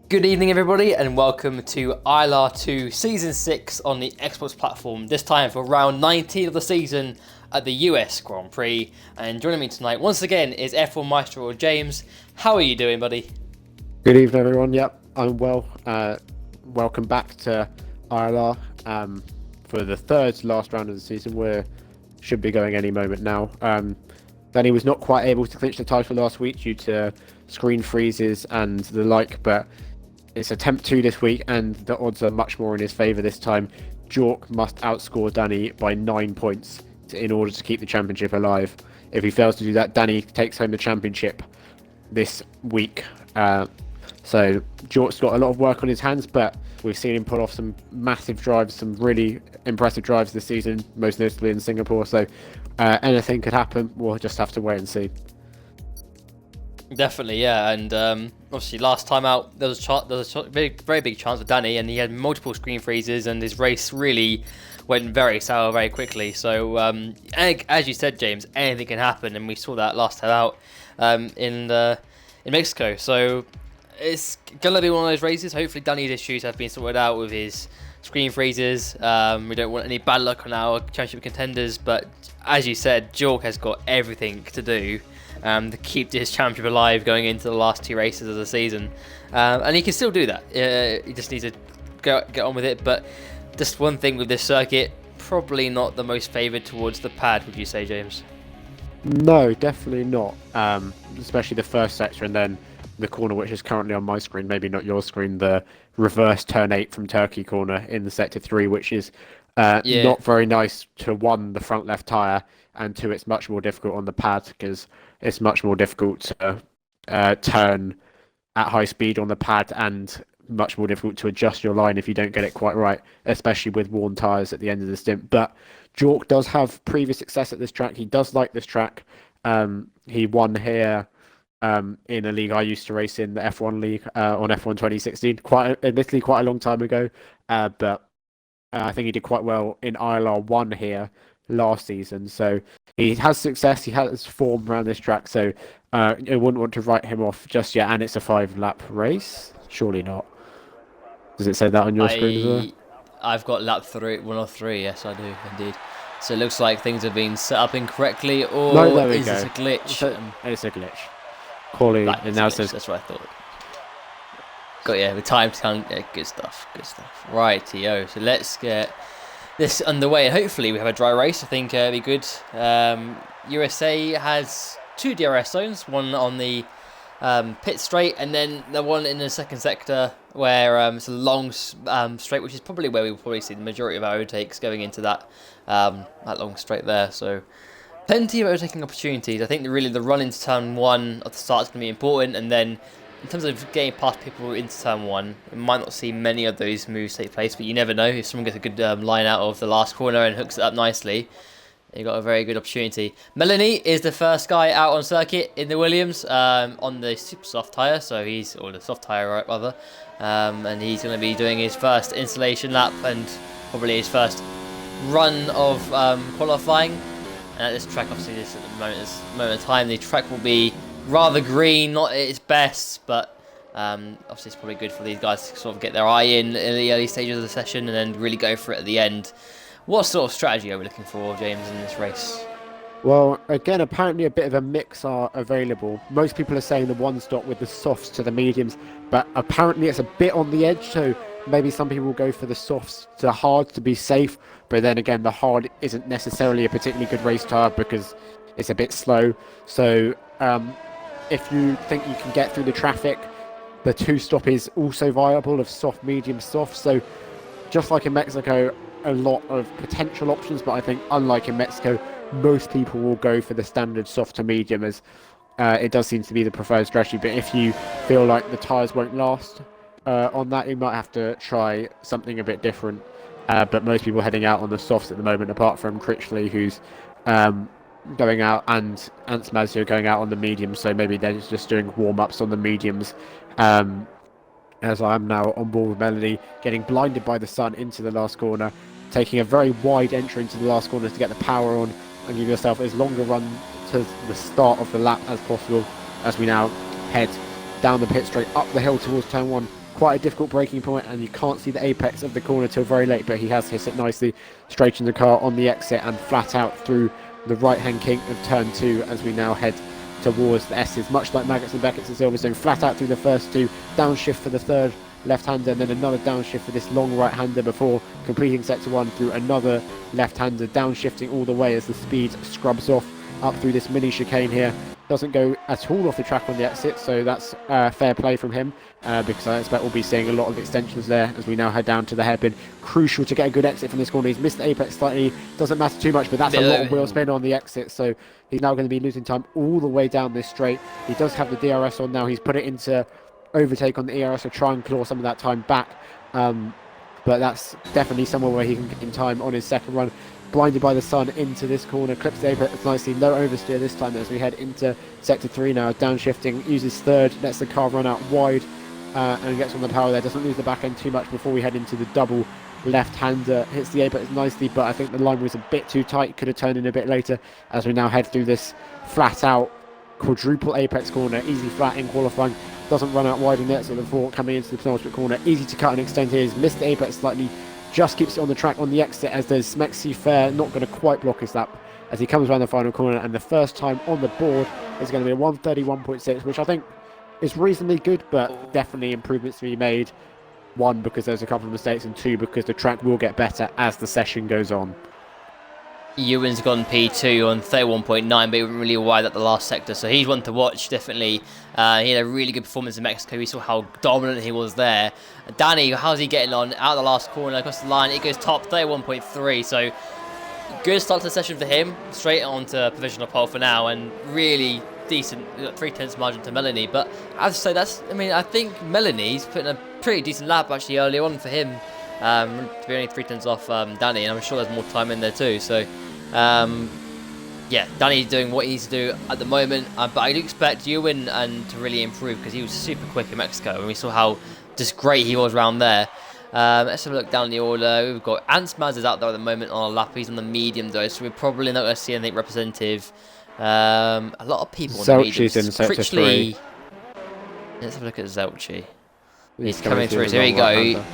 Good evening everybody and welcome to ILR2 Season 6 on the Esports platform, this time for round 19 of the season at the US Grand Prix. And joining me tonight once again is F1 Maestro James. How are you doing, buddy? Good evening everyone, yep, I'm well. Welcome back to ILR for the third last round of the season. We should be going any moment now. Danny was not quite able to clinch the title last week due to screen freezes and the like, but it's attempt 2 this week and the odds are much more in his favour this time. Jork must outscore Danny by 9 points in order to keep the championship alive. If he fails to do that, Danny takes home the championship this week. So Jork's got a lot of work on his hands, but we've seen him pull off some massive drives, some really impressive drives this season, most notably in Singapore. So anything could happen. We'll just have to wait and see. Definitely, yeah, and obviously last time out there was a very big chance for Danny, and he had multiple screen freezes, and his race really went very sour very quickly. So as you said, James, anything can happen, and we saw that last time out in Mexico. So it's gonna be one of those races. Hopefully, Danny's issues have been sorted out with his screen freezes. We don't want any bad luck on our championship contenders, but as you said, Jork has got everything to do to keep his championship alive going into the last 2 races of the season, and he can still do that. He just needs to get on with it. But just one thing with this circuit, probably not the most favoured towards the pad, would you say, James? No, definitely not. Especially the first sector and then the corner, which is currently on my screen, maybe not your screen, the reverse turn 8 from Turkey corner in the sector 3, which is not very nice to 1, the front left tyre, and 2, it's much more difficult on the pad because it's much more difficult to turn at high speed on the pad and much more difficult to adjust your line if you don't get it quite right, especially with worn tyres at the end of the stint. But Jork does have previous success at this track. He does like this track. He won here in a league I used to race in, the F1 league on F1 2016, admittedly quite a long time ago, but I think he did quite well in ILR1 here last season. So he has success, he has form around this track, so I wouldn't want to write him off just yet. And it's a 5-lap race? Surely not. Does it say that on your screen as well? I've got lap 1 or 3, yes I do indeed. So it looks like things have been set up incorrectly, or no, there we is go. this a glitch? It's a glitch. Calling Right, and now says that's what I thought. Got the time to count. Yeah, good stuff. Rightio. So let's get this underway, and hopefully we have a dry race. I think it'll be good. USA has 2 DRS zones, one on the pit straight, and then the one in the second sector where it's a long straight, which is probably where we will probably see the majority of our overtakes going into that long straight there. So plenty of overtaking opportunities. I think really the run into turn 1 at the start is going to be important, and then in terms of getting past people into turn 1, we might not see many of those moves take place, but you never know. If someone gets a good line out of the last corner and hooks it up nicely, you got a very good opportunity. Melanie is the first guy out on circuit in the Williams on the super soft tyre, or the soft tyre, right, rather, and he's going to be doing his first installation lap and probably his first run of qualifying. And at this track, obviously, at the moment of time, the track will be rather green, not at its best, but obviously it's probably good for these guys to sort of get their eye in the early stages of the session and then really go for it at the end. What sort of strategy are we looking for, James, in this race? Well, again, apparently a bit of a mix are available. Most people are saying the 1-stop with the softs to the mediums, but apparently it's a bit on the edge, so maybe some people will go for the softs to the hards to be safe, but then again, the hard isn't necessarily a particularly good race tyre because it's a bit slow. So if you think you can get through the traffic, the 2-stop is also viable of soft, medium, soft. So just like in Mexico, a lot of potential options, but I think unlike in Mexico, most people will go for the standard soft to medium, as it does seem to be the preferred strategy. But if you feel like the tyres won't last on that, you might have to try something a bit different. But most people heading out on the softs at the moment, apart from Critchley, who's going out, and Ants Mazio going out on the mediums, so maybe they're just doing warm-ups on the mediums. As I'm now on board with Melanie, getting blinded by the sun into the last corner, taking a very wide entry into the last corner to get the power on and give yourself as long a run to the start of the lap as possible, as we now head down the pit straight, up the hill towards turn 1, quite a difficult braking point, and you can't see the apex of the corner till very late, but he has hit it nicely, straightened the car on the exit and flat out through the right-hand kink of turn 2 as we now head towards the S's, much like Maggots and Beckett's and Silverstone, flat out through the first 2, downshift for the third left-hander, and then another downshift for this long right-hander before completing sector 1 through another left-hander, downshifting all the way as the speed scrubs off up through this mini chicane here. Doesn't go at all off the track on the exit, so that's fair play from him, because I expect we'll be seeing a lot of extensions there as we now head down to the hairpin. Crucial to get a good exit from this corner. He's missed the apex slightly, doesn't matter too much, but that's a lot of wheel spin on the exit, so he's now going to be losing time all the way down this straight. He does have the DRS on now. He's put it into overtake on the ERS to try and claw some of that time back, but that's definitely somewhere where he can get in time on his second run. Blinded by the sun into this corner, clips the apex nicely, low oversteer this time as we head into sector 3 now, downshifting, uses third, lets the car run out wide and gets on the power there, doesn't lose the back end too much before we head into the double left-hander, hits the apex nicely, but I think the line was a bit too tight, could have turned in a bit later as we now head through this flat out quadruple apex corner, easy flat in qualifying, doesn't run out wide in there, so before coming into the penultimate corner, easy to cut and extend here, he's missed the apex slightly, just keeps it on the track on the exit as there's Smexy Fair not going to quite block his lap as he comes around the final corner, and the first time on the board is going to be a 131.6, which I think is reasonably good, but definitely improvements to be made. 1, because there's a couple of mistakes, and 2, because the track will get better as the session goes on. Ewan's gone P2 on 31.9, but he wasn't really wide at the last sector, so he's one to watch, definitely. He had a really good performance in Mexico. We saw how dominant he was there. Danny, how's he getting on? Out of the last corner, across the line, it goes top 31.3, so good start to the session for him. Straight on to provisional pole for now, and really decent, 3/10 margin to Melanie. But I have to say, I think Melanie's putting a pretty decent lap actually early on for him. To be only 3/10 off Danny, and I'm sure there's more time in there too, so yeah, Danny's doing what he needs to do at the moment, but I do expect Ewan to really improve, because he was super quick in Mexico and we saw how just great he was around there. Let's have a look down the order. We've got Ansmaz is out there at the moment on a lap. He's on the medium though, so we're probably not going to see anything representative. A lot of people on the mediums. In sector 3. Let's have a look at Zelchi. He's coming through, so here we go.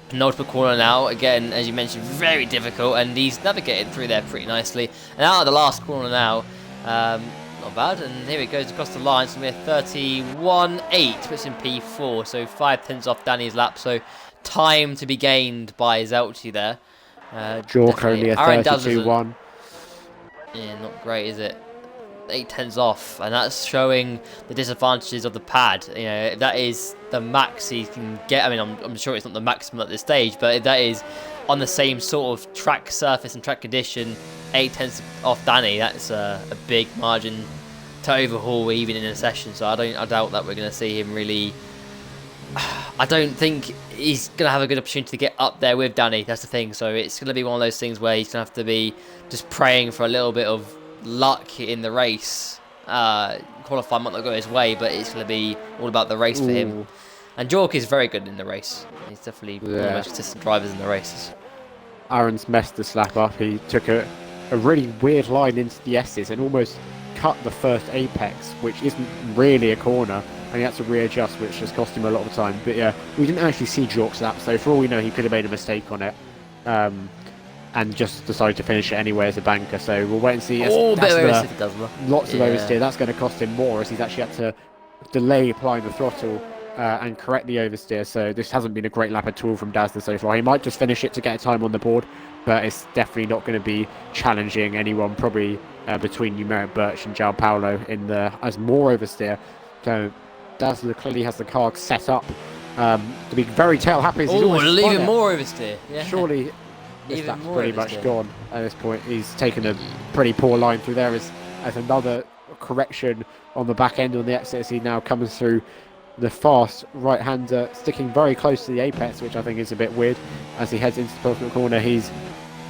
Penultimate corner now, again, as you mentioned, very difficult, and he's navigated through there pretty nicely. And out of the last corner now, not bad, and here it goes across the line, so we're 31.8, puts in P4, so 5/10 off Danny's lap, so time to be gained by Zelchi there. Jork only a 32.1. Yeah, not great, is it? 8/10 off, and that's showing the disadvantages of the pad. You know, if that is the max he can get, I mean, I'm sure it's not the maximum at this stage, but if that is on the same sort of track surface and track condition, 8/10 off Danny, that's a big margin to overhaul even in a session. So I doubt that we're going to see him really. I don't think he's going to have a good opportunity to get up there with Danny. That's the thing. So it's going to be one of those things where he's going to have to be just praying for a little bit of luck in the race. Qualifying might not go his way, but it's going to be all about the race for him. And Jork is very good in the race. He's definitely one of the most consistent drivers in the races. Aaron's messed the slap up. He took a really weird line into the S's and almost cut the first apex, which isn't really a corner, and he had to readjust, which just cost him a lot of time. But yeah, we didn't actually see Jork's lap, so for all we know, he could have made a mistake on it. And just decided to finish it anyway as a banker, so we'll wait and see. Oh, bit of oversteer, does look. Lots of oversteer. That's going to cost him more, as he's actually had to delay applying the throttle and correct the oversteer. So this hasn't been a great lap at all from Dazzler so far. He might just finish it to get a time on the board, but it's definitely not going to be challenging anyone, probably between Numeric Birch and João Paulo as more oversteer. So Dazzler clearly has the car set up to be very tail happy. Oh, even more oversteer. Yeah. Surely. This lap's pretty much gone at this point. He's taken a pretty poor line through there as another correction on the back end on the exit as he now comes through the fast right-hander, sticking very close to the apex, which I think is a bit weird as he heads into the penultimate corner. He's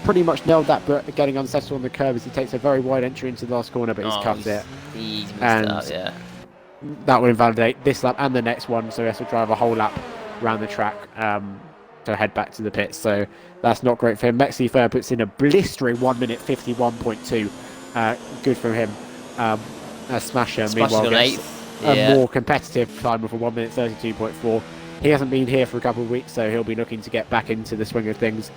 pretty much nailed that, but getting unsettled on the curve as he takes a very wide entry into the last corner, but he's cut it. He's missed out, yeah. That will invalidate this lap and the next one, so he has to drive a whole lap around the track to head back to the pits. So that's not great for him. Mexi Fair puts in a blistering 1 minute 51.2. Good for him. Smasher meanwhile gets a more competitive time with a 1 minute 32.4. He hasn't been here for a couple of weeks, so he'll be looking to get back into the swing of things.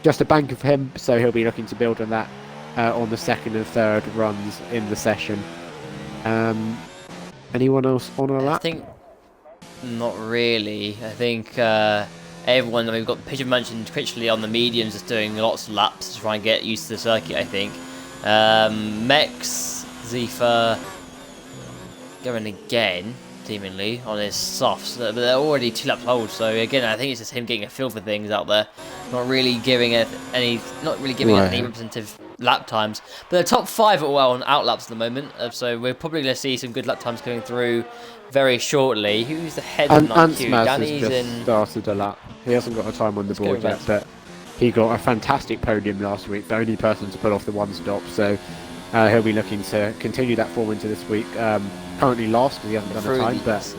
Just a bank of him, so he'll be looking to build on that on the second and third runs in the session. Anyone else on a lap? I think not really. I think everyone, we've got Pigeon mentioned, particularly on the mediums, is doing lots of laps to try and get used to the circuit, I think. Mex, Zifa going again, seemingly, on his softs, but they're already 2 laps old, so again, I think it's just him getting a feel for things out there, not really giving it any representative lap times. But the top 5 are well on out laps at the moment, so we're probably going to see some good lap times coming through very shortly. Who's the head of that queue? Danny's just started a lap. He hasn't got a time on the board yet, but he got a fantastic podium last week, the only person to pull off the one stop, so he'll be looking to continue that form into this week. Currently last because he hasn't done a time, but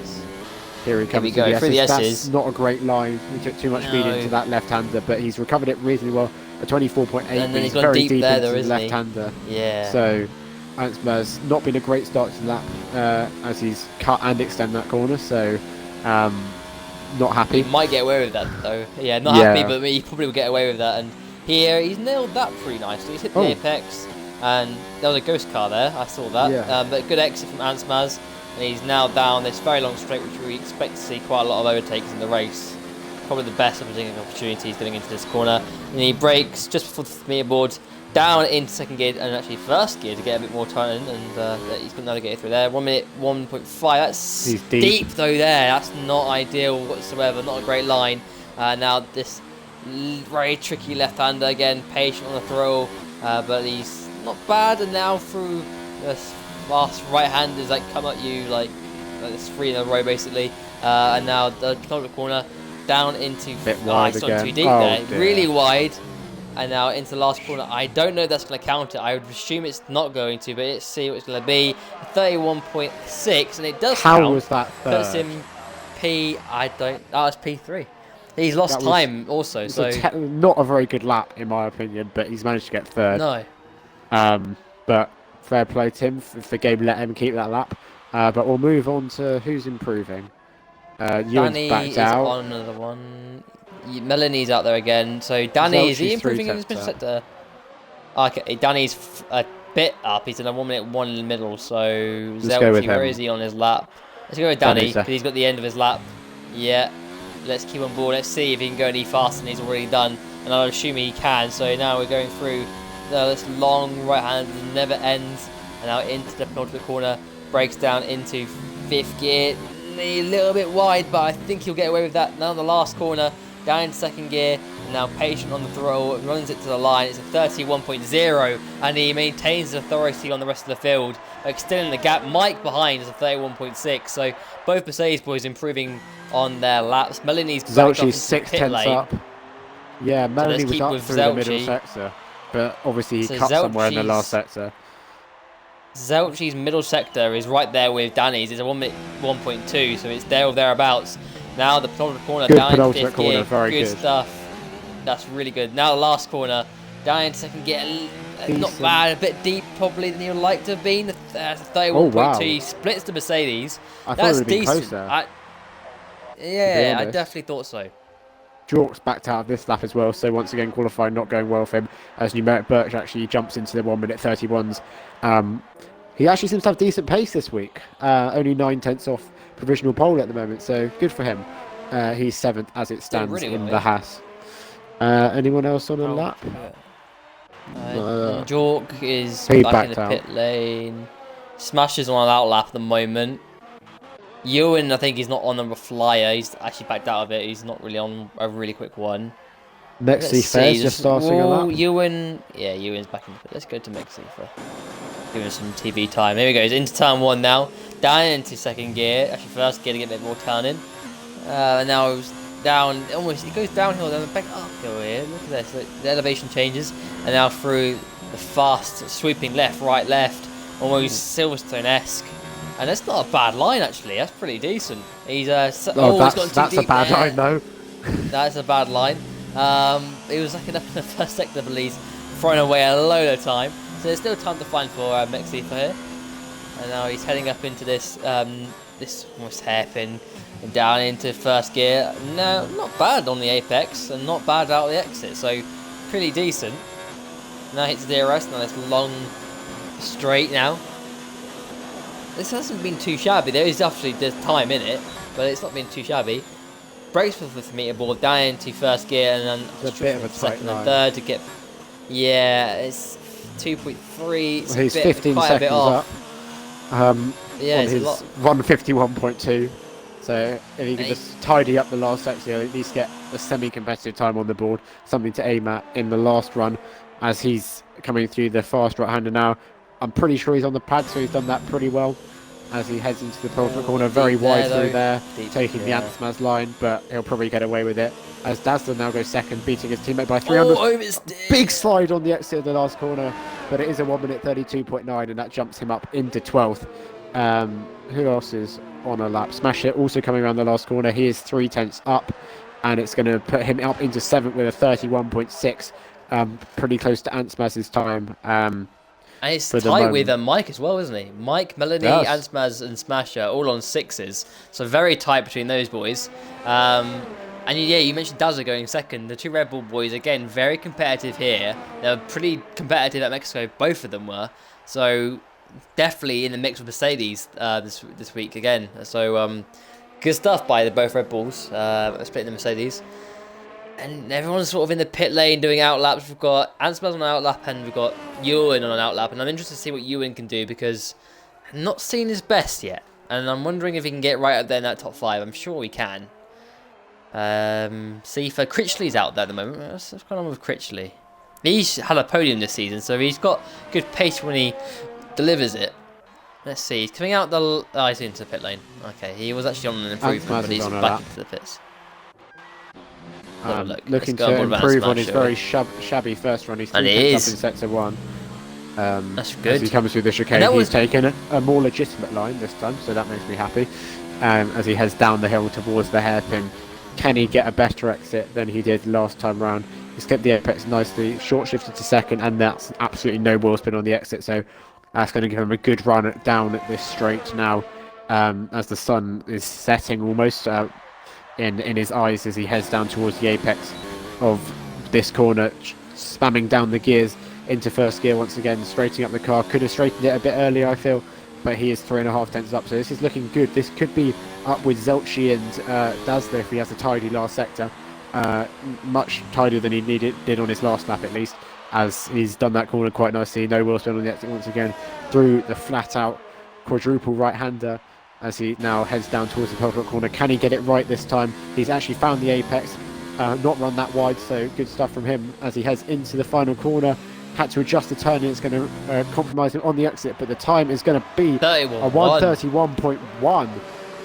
here he comes. Here we go, through the S's. That's not a great line. He took too much speed into that left-hander, but he's recovered it reasonably well. A 24.8, and then he's very deep there, though, into left-hander. Yeah. So Ansmer's not been a great start to the lap as he's cut and extend that corner, so not happy. He might get away with that, though. Yeah, not happy, but he probably will get away with that. And here, he's nailed that pretty nicely. He's hit the apex, and there was a ghost car there. I saw that. Yeah. But good exit from Ansmaz, and he's now down this very long straight, which we expect to see quite a lot of overtakes in the race. Probably the best opportunities getting into this corner. And he brakes just before the meter board, down into second gear and actually first gear to get a bit more time in, and he's going to navigate through there. 1 minute 1.5. That's deep though. That's not ideal whatsoever. Not a great line. Now this very tricky left-hander again, patient on the throw, but he's not bad. And now through this fast right-handers that come at you like it's 3 in a row basically. And now the corner down into wide it's not too deep there, really wide. And now into the last corner. I don't know if that's going to count it. I would assume it's not going to, but let's see what it's going to be. 31.6, and it does count. How was that third? Puts him P. That was P3. He's lost time also, so not a very good lap in my opinion, but he's managed to get third. No. But fair play to him if the game let him keep that lap. But we'll move on to who's improving. Danny backed out. On another one. Melanie's out there again. So Danny, is he improving in this middle sector? Okay, Danny's a bit up. He's in a 1 minute 1 in the middle. So Zelchi, where is he on his lap? Let's go with Danny because he's got the end of his lap. Yeah, let's keep on board. Let's see if he can go any faster than he's already done. And I'll assume he can. So now we're going through this long right hand that never ends. And now into the penultimate corner. Breaks down into 5th gear. A little bit wide, but I think he'll get away with that. Now the last corner. Down in second gear, and now patient on the throw, runs it to the line. It's a 31.0, and he maintains his authority on the rest of the field, extending the gap. Mike behind is a 31.6, so both Mercedes boys improving on their laps. Melanie's Zelchi's 6/10 up. Yeah, Melanie was up through the middle sector, but obviously he cut somewhere in the last sector. Zelchi's middle sector is right there with Danny's. It's a 1 minute 1.2, so it's there or thereabouts. Now the penultimate corner down in 5th gear, good stuff. That's really good. Now the last corner, down in second gear, not bad, a bit deep probably than you'd like to have been. That's a 31.2, he splits the Mercedes. That's decent. Yeah, I definitely thought so. Jork's backed out of this lap as well, so once again qualifying not going well for him as Numeric Birch actually jumps into the 1 minute 31s. He actually seems to have decent pace this week, only 9/10 off provisional pole at the moment, so good for him. He's 7th as it stands in the Haas. Anyone else on a lap? Jork is back in the pit lane. Smashes on an out lap at the moment. Ewan, I think he's not on a flyer. He's actually backed out of it. He's not really on a really quick one. Mexi Fair's just starting a lap. Ewan's back in the pit. Let's go to Mexi for giving us some TV time. Here we go. He's into turn 1 now. Down into second gear. Actually, first gear to get a bit more turning. And now he's down. Almost, it goes downhill, then back uphill here. Look at this. The elevation changes. And now through the fast sweeping left, right, left. Almost Silverstone-esque. And that's not a bad line, actually. That's pretty decent. He's that's a bad line, though. That's a bad line. It was like enough in the first sector, but he's throwing away a load of time. So there's still time to find for Mexi for here. And now he's heading up into this this almost hairpin and down into first gear. No, not bad on the apex and not bad out of the exit, so pretty decent. Now hits DRS, now it's long straight now. This hasn't been too shabby. There's time in it, but it's not been too shabby. Brakes for the 50-meter board down into first gear and then It's a bit of a second tight and third to get. Yeah, it's 2.3. Well, he's 15 seconds up. Yeah, on it's his a lot. 151.2. So if he can just tidy up the last section, he'll at least get a semi-competitive time on the board, something to aim at in the last run. As he's coming through the fast right-hander now, I'm pretty sure he's on the pad, so he's done that pretty well. As he heads into the penultimate corner, very wide through there, taking the Antsmaz line, but he'll probably get away with it. As Dazzler now goes second, beating his teammate by 300. Big slide on the exit of the last corner, but it is a 1 minute 32.9, and that jumps him up into 12th. Who else is on a lap? Smash It also coming around the last corner. He is 3/10 up, and it's going to put him up into 7th with a 31.6. Pretty close to Antsmaz's time. And it's tight with Mike as well, isn't he? Mike, Melanie, Yes. Antsmaz, and Smasher all on 6s. So very tight between those boys. And yeah, you mentioned Dazzler going second. The two Red Bull boys, again, very competitive here. They were pretty competitive at Mexico, both of them were. So definitely in the mix with Mercedes this week again. So good stuff by both Red Bulls, splitting the Mercedes. And everyone's sort of in the pit lane doing outlaps. We've got Ansbell's on an outlap and we've got Ewan on an outlap. And I'm interested to see what Ewan can do because I'm not seen his best yet. And I'm wondering if he can get right up there in that top 5. I'm sure he can. See for Critchley's out there at the moment. What's going on with Critchley? He's had a podium this season, so he's got good pace when he delivers it. Let's see. He's coming out the... Oh, he's into the pit lane. Okay, he was actually on an improvement, but he's back into the pits. Looking to improve on his very shabby first run. He's 3 tenths up in sector 1. That's good. As he comes through the chicane, he's taken a more legitimate line this time, so that makes me happy. As he heads down the hill towards the hairpin, can he get a better exit than he did last time round? He's kept the apex nicely, short shifted to second, and that's absolutely no wheel spin on the exit, so that's going to give him a good run down at this straight now, as the sun is setting almost in his eyes as he heads down towards the apex of this corner, spamming down the gears into first gear once again, straightening up the car. Could have straightened it a bit earlier, I feel, but he is 3.5 tenths up, so this is looking good. This could be up with Zelchi and Dazzler if he has a tidy last sector. Much tidier than he did on his last lap at least, as he's done that corner quite nicely. No wheel spin on the exit once again through the flat out quadruple right-hander as he now heads down towards the penultimate corner. Can he get it right this time? He's actually found the apex, not run that wide, so good stuff from him as he heads into the final corner. Had to adjust the turn and it's going to compromise him on the exit, but the time is going to be a 1:31.1,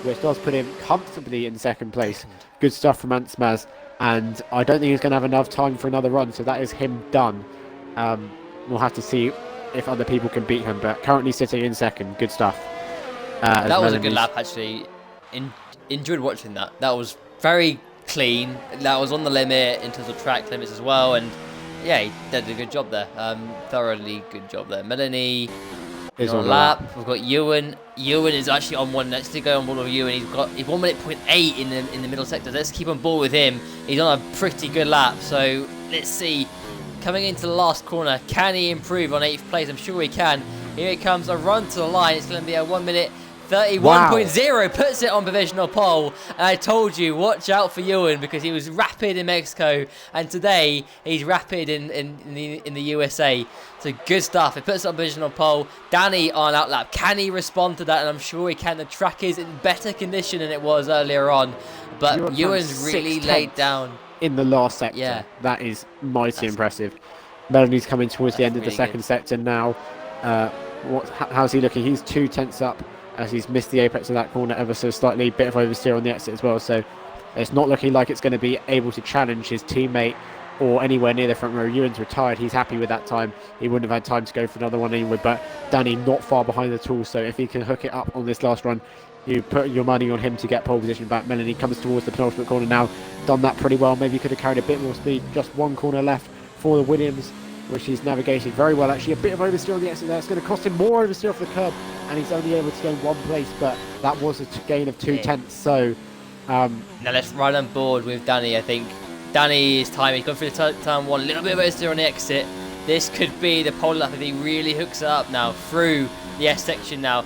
which does put him comfortably in second place. Good stuff from Antsmaz, and I don't think he's going to have enough time for another run, so that is him done. We'll have to see if other people can beat him, but currently sitting in second. Good stuff. That was a good lap, actually. Enjoyed watching that. That was very clean. That was on the limit in terms of track limits as well, and yeah, he did a good job there. Thoroughly good job there. Melanie is on a lap. We've got Ewan. Ewan is actually on one. Let's go on board with Ewan. He's 1 minute 0.8 in the middle sector. Let's keep on board with him. He's on a pretty good lap. So let's see. Coming into the last corner, can he improve on 8th place? I'm sure he can. Here it comes, a run to the line. It's going to be a 1 minute 31.0, puts it on provisional pole. And I told you, watch out for Ewan because he was rapid in Mexico, and today he's rapid in the USA. So good stuff. It puts it on provisional pole. Danny on outlap. Can he respond to that? And I'm sure he can. The track is in better condition than it was earlier on, but Ewan's really laid down in the last sector. Yeah, that is mighty impressive. Melanie's coming towards the end of the second sector now. How's he looking? He's 2 tenths up as he's missed the apex of that corner ever so slightly. Bit of oversteer on the exit as well, so it's not looking like it's going to be able to challenge his teammate or anywhere near the front row. Ewan's retired. He's happy with that time. He wouldn't have had time to go for another one anyway, but Danny not far behind at all, so if he can hook it up on this last run, you put your money on him to get pole position back. Melanie comes towards the penultimate corner now. Done that pretty well. Maybe could have carried a bit more speed. Just one corner left for the Williams, which he's navigated very well. Actually, a bit of oversteer on the exit there. It's going to cost him more oversteer off the curb, and he's only able to gain 1 place, but That was a gain of 2/10. So Now let's ride on board with Danny, I think. Danny is timing. He's gone through the turn one. A little bit of oversteer on the exit. This could be the pole lap if he really hooks it up now. Through the S section now.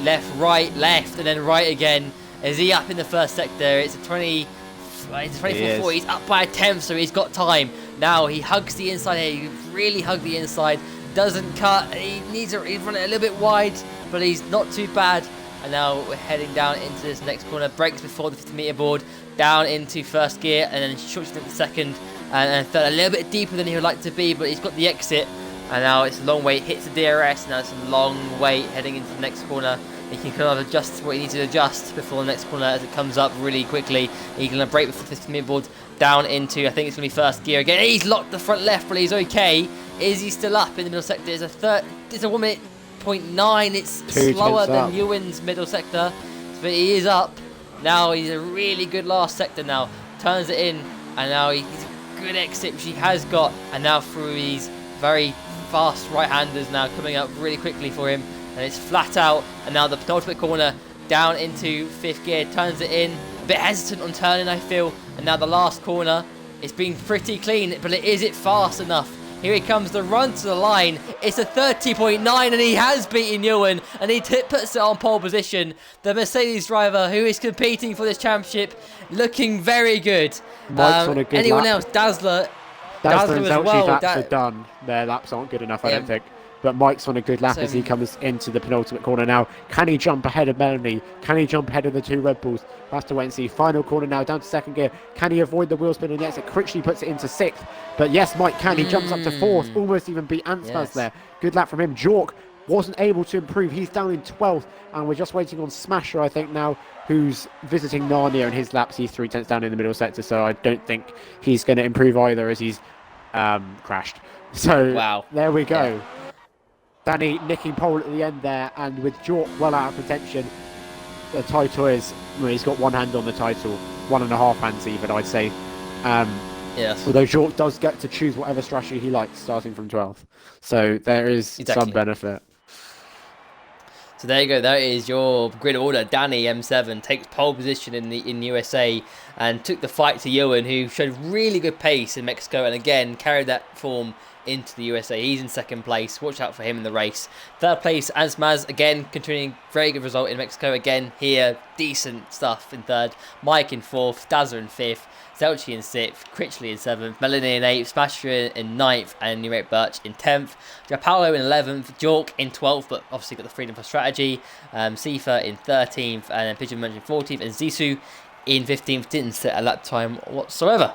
Left, right, left, and then right again. Is he up in the first sector? It's a 24-4. He's up by a 10th, so he's got time. Now he hugs the inside here. He really hugged the inside. Doesn't cut. He needs to run it a little bit wide, but he's not too bad. And now we're heading down into this next corner. Brakes before the 50-meter board. Down into first gear, and then short into second. And third, a little bit deeper than he would like to be, but he's got the exit. And now it's a long wait. Hits the DRS. Now it's a long wait heading into the next corner. He can kind of adjust what he needs to adjust before the next corner as it comes up really quickly. He can brake before the 50-meter board. Down into, I think it's going to be first gear again. He's locked the front left, but he's okay. Is he still up in the middle sector? It's a 1 minute 0.9. It's slower than Ewan's middle sector, but he is up. Now he's a really good last sector now. Turns it in, and now he's a good exit, which he has got. And now through these very fast right-handers now coming up really quickly for him. And it's flat out, and now the penultimate corner down into fifth gear. Turns it in. A bit hesitant on turning, I feel. And now the last corner, it's been pretty clean, but is it fast enough? Here he comes, the run to the line. It's a 30.9, and he has beaten Ewan, and he puts it on pole position. The Mercedes driver who is competing for this championship, looking very good. Mike's on a good anyone lap. else? Dazzler and as well. Laps are done. Their laps aren't good enough, I don't think. But Mike's on a good lap as he comes into the penultimate corner now. Can he jump ahead of Melanie? Can he jump ahead of the two Red Bulls? We'll have to wait and see. Final corner now, down to second gear. Can he avoid the wheel spin on the exit? Critchley puts it into sixth. But yes, Mike can. He jumps up to fourth. Almost even beat Ansmas there. Good lap from him. Jork wasn't able to improve. He's down in 12th. And we're just waiting on Smasher, I think, now, who's visiting Narnia in his laps. He's 3/10 down in the middle sector. So I don't think he's going to improve either as he's crashed. So there we go. Yeah. Danny nicking pole at the end there, and with Jork well out of contention, the title is, well, he's got one hand on the title, 1.5 hands even, I'd say. Yes. Although Jork does get to choose whatever strategy he likes, starting from 12th. So there is some benefit. So there you go. That is your grid order. Danny M7 takes pole position in USA and took the fight to Ewan, who showed really good pace in Mexico and again carried that form into the USA. He's in second place. Watch out for him in the race. Third place, Ansmaz, again, continuing very good result in Mexico. Again, here, decent stuff in third. Mike in fourth. Dazza in fifth. Zelchi in sixth. Critchley in seventh. Melanie in eighth. Smasher in ninth. And Numeric Birch in 10th. Japalo in 11th. Jork in 12th, but obviously got the freedom for strategy. Sifa in 13th. And then Pigeon Munch in 14th. And Zissou in 15th. Didn't set a lap time whatsoever.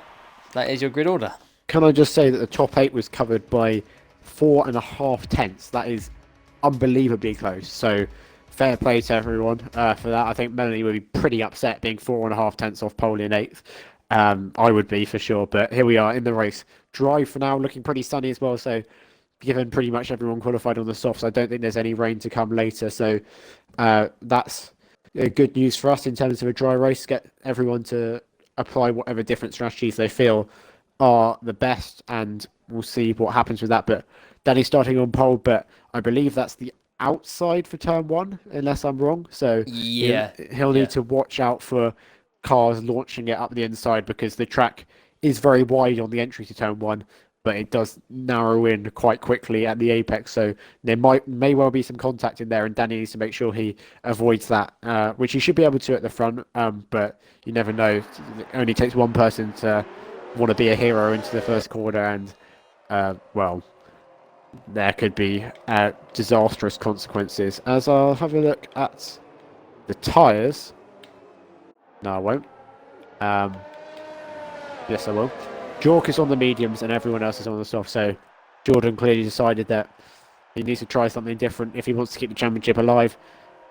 That is your grid order. Can I just say that the top 8 was covered by 4.5 tenths? That is unbelievably close. So fair play to everyone for that. I think Melanie would be pretty upset being 4.5 tenths off pole in 8th. I would be for sure. But here we are in the race. Dry for now, looking pretty sunny as well. So given pretty much everyone qualified on the softs, I don't think there's any rain to come later. So that's good news for us in terms of a dry race. Get everyone to apply whatever different strategies they feel are the best, and we'll see what happens with that. But Danny's starting on pole, but I believe that's the outside for turn 1, unless I'm wrong. So he'll need to watch out for cars launching it up the inside, because the track is very wide on the entry to turn 1, but it does narrow in quite quickly at the apex. So there may well be some contact in there, and Danny needs to make sure he avoids that, which he should be able to at the front. But you never know. It only takes one person to want to be a hero into the first quarter, and well, there could be disastrous consequences. As I'll have a look at the tyres. No, I won't. Yes, I will. Jork is on the mediums and everyone else is on the soft, so Jordan clearly decided that he needs to try something different if he wants to keep the championship alive,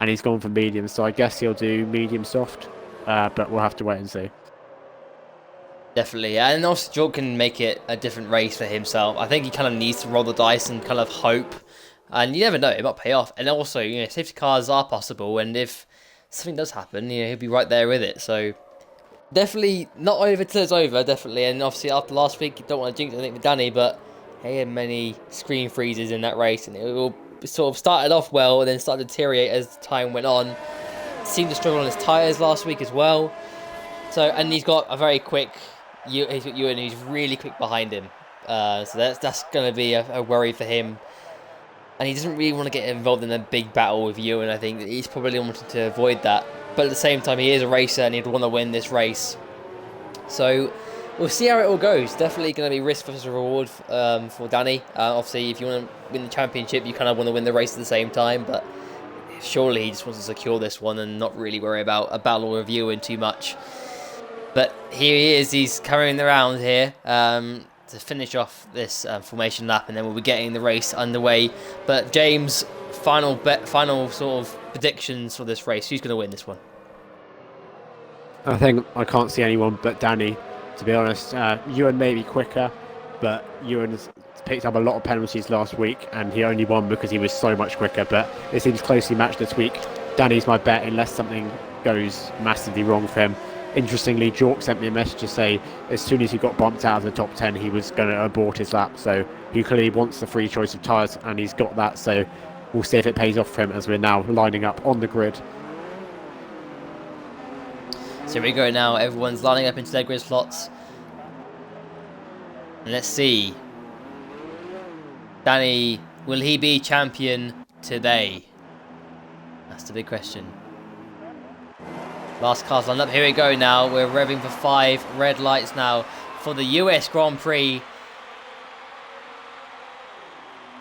and he's gone for mediums, so I guess he'll do medium soft, but we'll have to wait and see. Definitely, and also Jork can make it a different race for himself. I think he kind of needs to roll the dice and kind of hope, and you never know, it might pay off. And also, safety cars are possible, and if something does happen, he'll be right there with it. So definitely not over till it's over, definitely. And obviously after last week, you don't want to jinx anything with Danny, but he had many screen freezes in that race, and it all sort of started off well and then started to deteriorate as time went on. seemed to struggle on his tyres last week as well. So, and he's got a very quick Ewan who's really quick behind him. So that's going to be a worry for him. And he doesn't really want to get involved in a big battle with Ewan. I think he's probably wanting to avoid that. But at the same time, he is a racer and he'd want to win this race. So we'll see how it all goes. Definitely going to be risk versus reward for Danny. Obviously, if you want to win the championship, you kind of want to win the race at the same time. But surely he just wants to secure this one and not really worry about a battle with Ewan too much. But here he is. He's carrying around here to finish off this formation lap, and then we'll be getting the race underway. But James, final sort of predictions for this race. Who's going to win this one? I think I can't see anyone but Danny, to be honest. Ewan may be quicker, but Ewan's picked up a lot of penalties last week, and he only won because he was so much quicker. But it seems closely matched this week. Danny's my bet, unless something goes massively wrong for him. Interestingly, Jork sent me a message to say as soon as he got bumped out of the top 10, he was going to abort his lap. So he clearly wants the free choice of tyres, and he's got that. So we'll see if it pays off for him as we're now lining up on the grid. So here we go now. Everyone's lining up into their grid slots. And let's see. Danny, will he be champion today? That's the big question. Last car's lined up. Here we go now. We're revving for 5 red lights now for the US Grand Prix.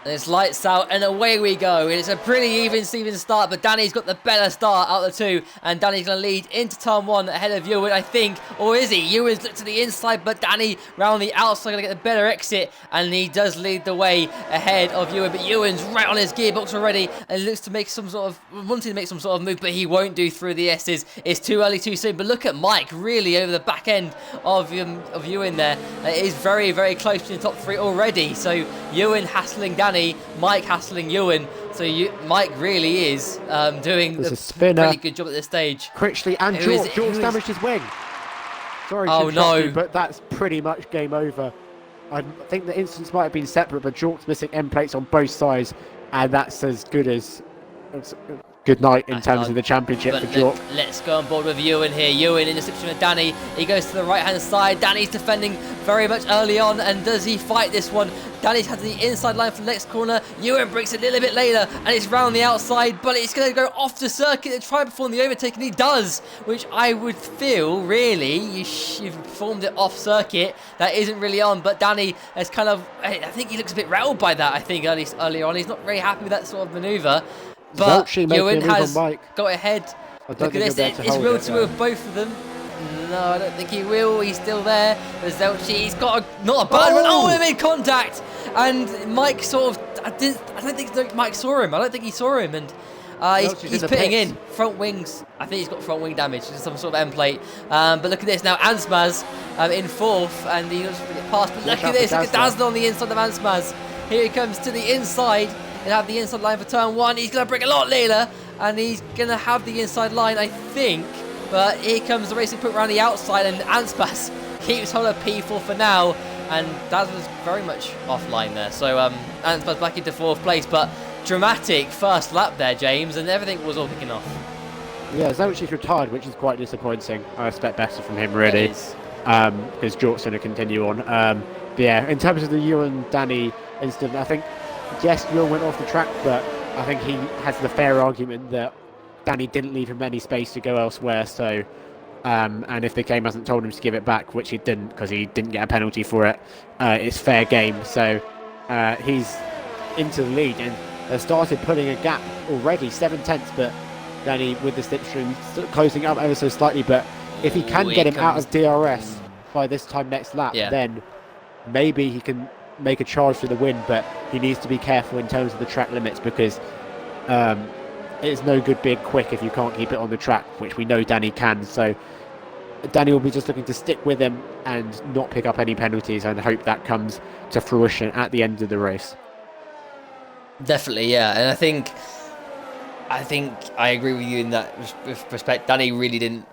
And it's lights out and away we go. And it's a pretty even Steven start, but Danny's got the better start out of the two. And Danny's going to lead into turn 1 ahead of Ewan, I think. Or is he? Ewan's looked to the inside, but Danny round the outside going to get the better exit. And he does lead the way ahead of Ewan. But Ewan's right on his gearbox already. And looks to make some sort of, wanting to make some sort of move, but he won't do through the S's. It's too early, too soon. But look at Mike really over the back end of Ewan there. It is very, very close to the top 3 already. So Ewan hassling Danny, Mike hassling Ewan. So Mike really is doing a really good job at this stage. Critchley and George damaged his wing. Sorry to interrupt you, but that's pretty much game over. I think the instance might have been separate, but George's missing end plates on both sides, and that's as good as good night in terms of the championship for Jork. Let's go on board with Ewan here. Ewan in the section with Danny. He goes to the right-hand side. Danny's defending very much early on, and does he fight this one? Danny's had the inside line for the next corner. Ewan breaks a little bit later, and it's round the outside, but it's going to go off the circuit to try and perform the overtake, and he does, which I would feel, really, you've performed it off circuit. That isn't really on, but Danny has kind of, I think he looks a bit rattled by that, I think, earlier on. He's not very happy with that sort of manoeuvre. But Ewan has got ahead. Look at this, it's wheel-to-wheel both of them. No, I don't think he will. He's still there. There's Zelchi. He's got not a bad one. Oh, they made contact. And Mike sort of, I don't think Mike saw him. I don't think he saw him. And he's pitting in. Front wings. I think he's got front wing damage. Some sort of end plate. But look at this now. Ansmaz in 4th. And he looks to get past. But look at this. Look at Dazzler on the inside of Ansmaz. Here he comes to the inside. He'll have the inside line for turn 1. He's going to break a lot later. And he's going to have the inside line, I think. But here comes the racing put around the outside. And Anspas keeps hold of P4 for now. And Dazzler's very much offline there. So Anspas back into 4th place. But dramatic first lap there, James. And everything was all kicking off. Yeah, Zelchi's retired, which is quite disappointing. I expect better from him, really. Because Jork's going to continue on. But yeah, in terms of the Ewan Danny incident, I think, yes, Ewan went off the track, but I think he has the fair argument that Danny didn't leave him any space to go elsewhere. So, and if the game hasn't told him to give it back, which he didn't because he didn't get a penalty for it, it's fair game. So he's into the lead and has started putting a gap already, 7/10. But Danny with the slipstream closing up ever so slightly. But if he can get him out of DRS by this time next lap, then maybe he can make a charge for the win, but he needs to be careful in terms of the track limits because it's no good being quick if you can't keep it on the track, which we know Danny can. So Danny will be just looking to stick with him and not pick up any penalties, and hope that comes to fruition at the end of the race. Definitely, yeah. And I think I agree with you in that respect. Danny really didn't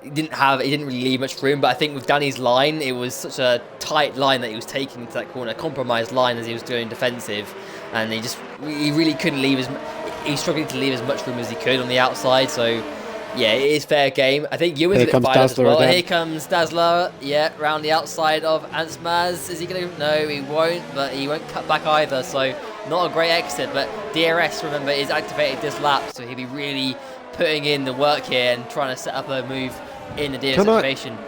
really leave much room, but I think with Danny's line, it was such a tight line that he was taking into that corner, a compromised line as he was doing defensive, and he really couldn't leave he's struggling to leave as much room as he could on the outside. So Yeah, it is fair game. I think Ewan's Here a bit comes fired up as Dazzler well. again. Here comes Dazzler. Yeah, round the outside of Ansmaz. Is he going to? No, he won't. But he won't cut back either. So not a great exit. But DRS, remember, is activated this lap. So he'll be really putting in the work here and trying to set up a move in the DRS activation.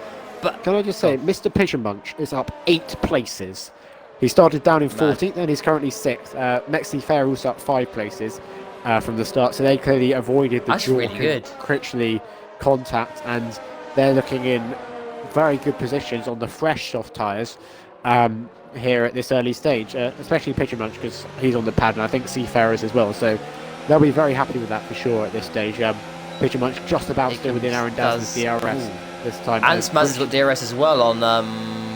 But can I just say, Mr. Pigeon Munch is up 8 places. He started down in 14th and he's currently 6th. Mexi Fair also up 5 places from the start. So they clearly avoided the Critchley contact, and they're looking in very good positions on the fresh soft tyres here at this early stage, especially Pigeon Munch because he's on the pad, and I think Seafarers as well. So they'll be very happy with that for sure at this stage. Pigeon Munch just about still within Aaron Dazzler's DRS this time. And Smaz has got DRS as well on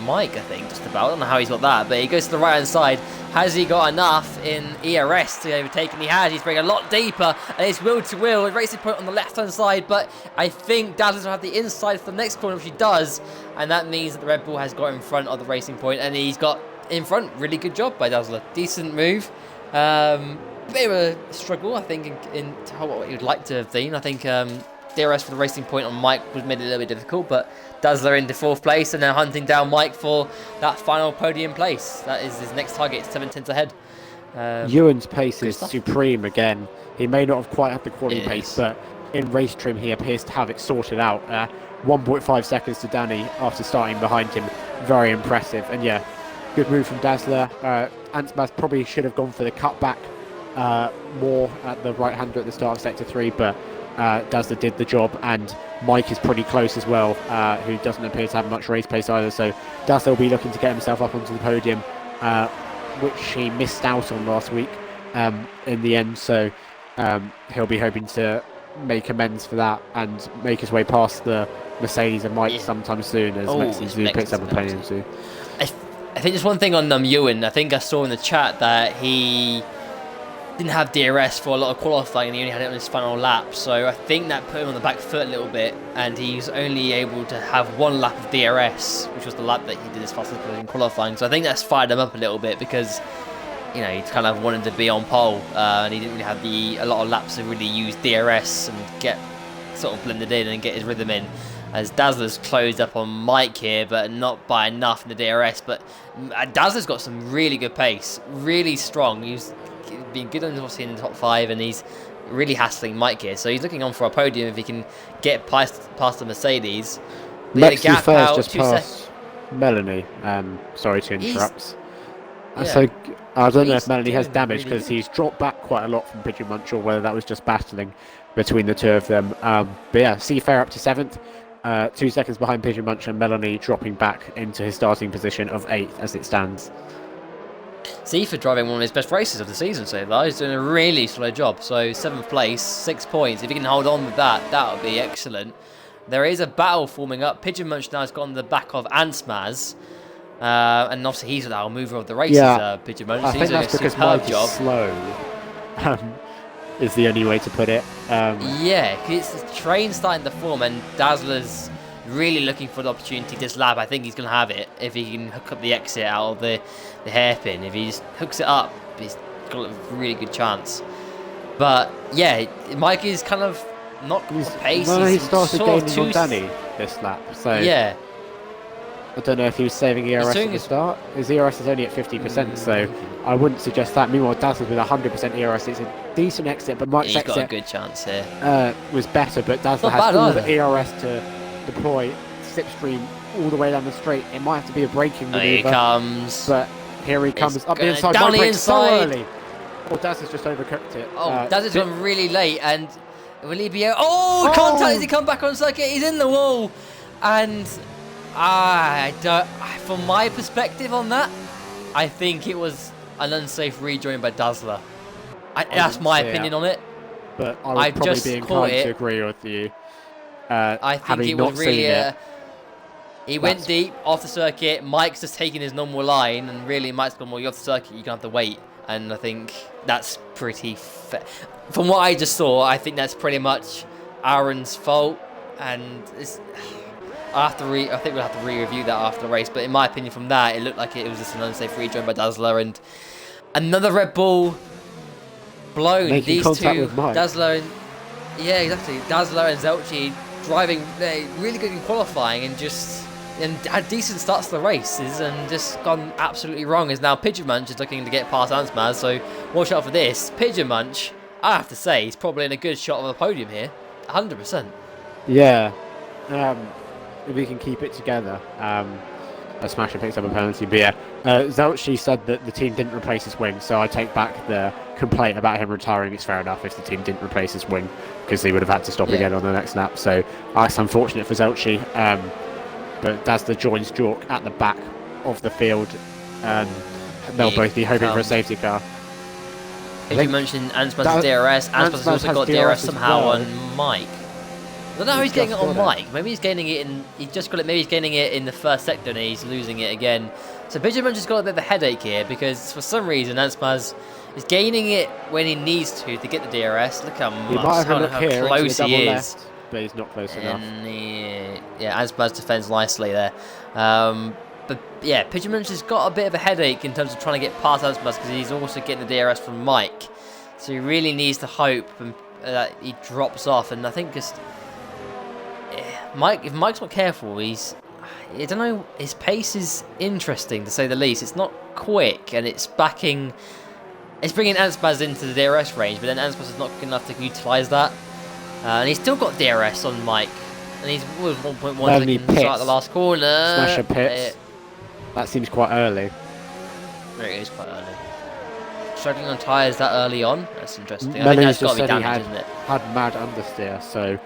Mike, I think, just about. I don't know how he's got that, but he goes to the right hand side. Has he got enough in ERS to overtake? And he has. He's bringing a lot deeper, and it's wheel to wheel. Racing point on the left hand side, but I think Dazzler will have the inside for the next corner, which he does, and that means that the Red Bull has got in front of the Racing Point, and he's got in front. Really good job by Dazzler. Decent move. Bit of a struggle, I think, in what you'd like to have seen. I think DRS for the Racing Point on Mike was made it a little bit difficult, but Dazzler into 4th place and now hunting down Mike for that final podium place. That is his next target, 7/10 ahead. Ewan's pace is supreme again. He may not have quite had the quality pace, but in race trim he appears to have it sorted out. 1.5 seconds to Danny after starting behind him. Very impressive. And yeah, good move from Dazzler. Ansbas probably should have gone for the cutback more at the right hander at the start of sector 3, but Dazzler did the job, and Mike is pretty close as well, who doesn't appear to have much race pace either. So Dazzler will be looking to get himself up onto the podium, which he missed out on last week in the end. So he'll be hoping to make amends for that and make his way past the Mercedes and Mike sometime soon, as Mexi picks up a podium too. I think there's one thing on Ewan. I think I saw in the chat that he didn't have DRS for a lot of qualifying, and he only had it on his final lap. So I think that put him on the back foot a little bit, and he's only able to have 1 lap of DRS, which was the lap that he did his fastest in qualifying. So I think that's fired him up a little bit because, you know, he kind of wanted to be on pole, and he didn't really have a lot of laps to really use DRS and get sort of blended in and get his rhythm in. As Dazzler's closed up on Mike here, but not by enough in the DRS. But Dazzler's got some really good pace, really strong. He's been good obviously in the top 5, and he's really hassling Mike here. So he's looking on for a podium if he can get past the Mercedes. Mexi Fair's just past Melanie. Sorry to interrupt. So I don't know if Melanie has damage because he's dropped back quite a lot from Pigeon Munch, or whether that was just battling between the two of them. But yeah, Seafair up to 7th. 2 seconds behind Pigeon Munch, and Melanie dropping back into his starting position of 8th as it stands. Seafair driving one of his best races of the season so far. He's doing a really solid job. So 7th place, 6 points. If he can hold on with that, that would be excellent. There is a battle forming up. Pigeon Munch now has got on the back of Ansmaz. And obviously he's our mover of the races, Pigeon Munch. I think that's because Mike is slow. Is the only way to put it. Yeah, because it's the train starting to form, and Dazzler's really looking for the opportunity this lap. I think he's going to have it if he can hook up the exit out of the hairpin. If he just hooks it up, he's got a really good chance. But yeah, Mike is kind of not pace. No, he started gaining on Danny this lap. So yeah, I don't know if he was saving ERS at the start. His ERS is only at 50%, so I wouldn't suggest that. Meanwhile, Dazzler's with 100% ERS. It's a decent exit, but Mike's exit got a good chance here. Was better, but Dazzler has all the ERS to deploy slipstream all the way down the straight. It might have to be a braking maneuver. Here he comes. But here he comes up the inside. Down the inside. So early. Well, Dazzler's just overcooked it. Dazzler's gone really late, and will he be out? Contact as he come back on circuit. He's in the wall, and I don't. From my perspective on that, I think it was an unsafe rejoin by Dazzler. That's my opinion on it. But I would probably be inclined to agree with you. I think it was really. He went deep off the circuit. Mike's just taking his normal line, and really Mike's gone, well, you're off the circuit, you're going to have to wait. And I think that's pretty fair. From what I just saw, I think that's pretty much Aaron's fault. And it's, I think we'll have to re-review that after the race. But in my opinion, from that, it looked like it was just an unsafe rejoin by Dazzler. And another Red Bull blown. Making these contact two, with Mike. Dazzler. Yeah, exactly. Dazzler and Zelchi driving really good in qualifying and had decent starts to the races and just gone absolutely wrong. Is now Pigeon Munch is looking to get past Ansmaz, so watch out for this. Pigeon Munch, I have to say, he's probably in a good shot of a podium here, 100%. Yeah, if we can keep it together. Smasher picks up a penalty, but yeah, Zelchi said that the team didn't replace his wing, so I take back the complaint about him retiring. It's fair enough if the team didn't replace his wing, because he would have had to stop again on the next lap, so that's unfortunate for Zelchi. But Dazzler joins Jork at the back of the field, they'll both be hoping for a safety car. If you mentioned Ansmaz's DRS, Ansmaz also got DRS somehow on Mike. I don't know how he's getting it on Mike. Maybe he's gaining it in. He just got it. Maybe he's gaining it in the first sector and he's losing it again. So Pigeon Munch has got a bit of a headache here because for some reason Ansmaz is gaining it when he needs to get the DRS. Look how close he is. Left, but he's not close enough. Yeah, Ansmaz defends nicely there. But yeah, Pigeon Munch has got a bit of a headache in terms of trying to get past Ansmaz because he's also getting the DRS from Mike. So he really needs to hope that he drops off. And I think just if Mike's not careful, I don't know, his pace is interesting to say the least. It's not quick and it's bringing Ansmaz into the DRS range, but then Ansmaz is not good enough to utilise that. And he's still got DRS on Mike. And he's with 1.1 seconds at the last corner. Smasher pits. That seems quite early. It is quite early. Struggling on tyres that early on? That's interesting. I think Melanie that's got just to be said damage, he isn't it? had mad understeer, so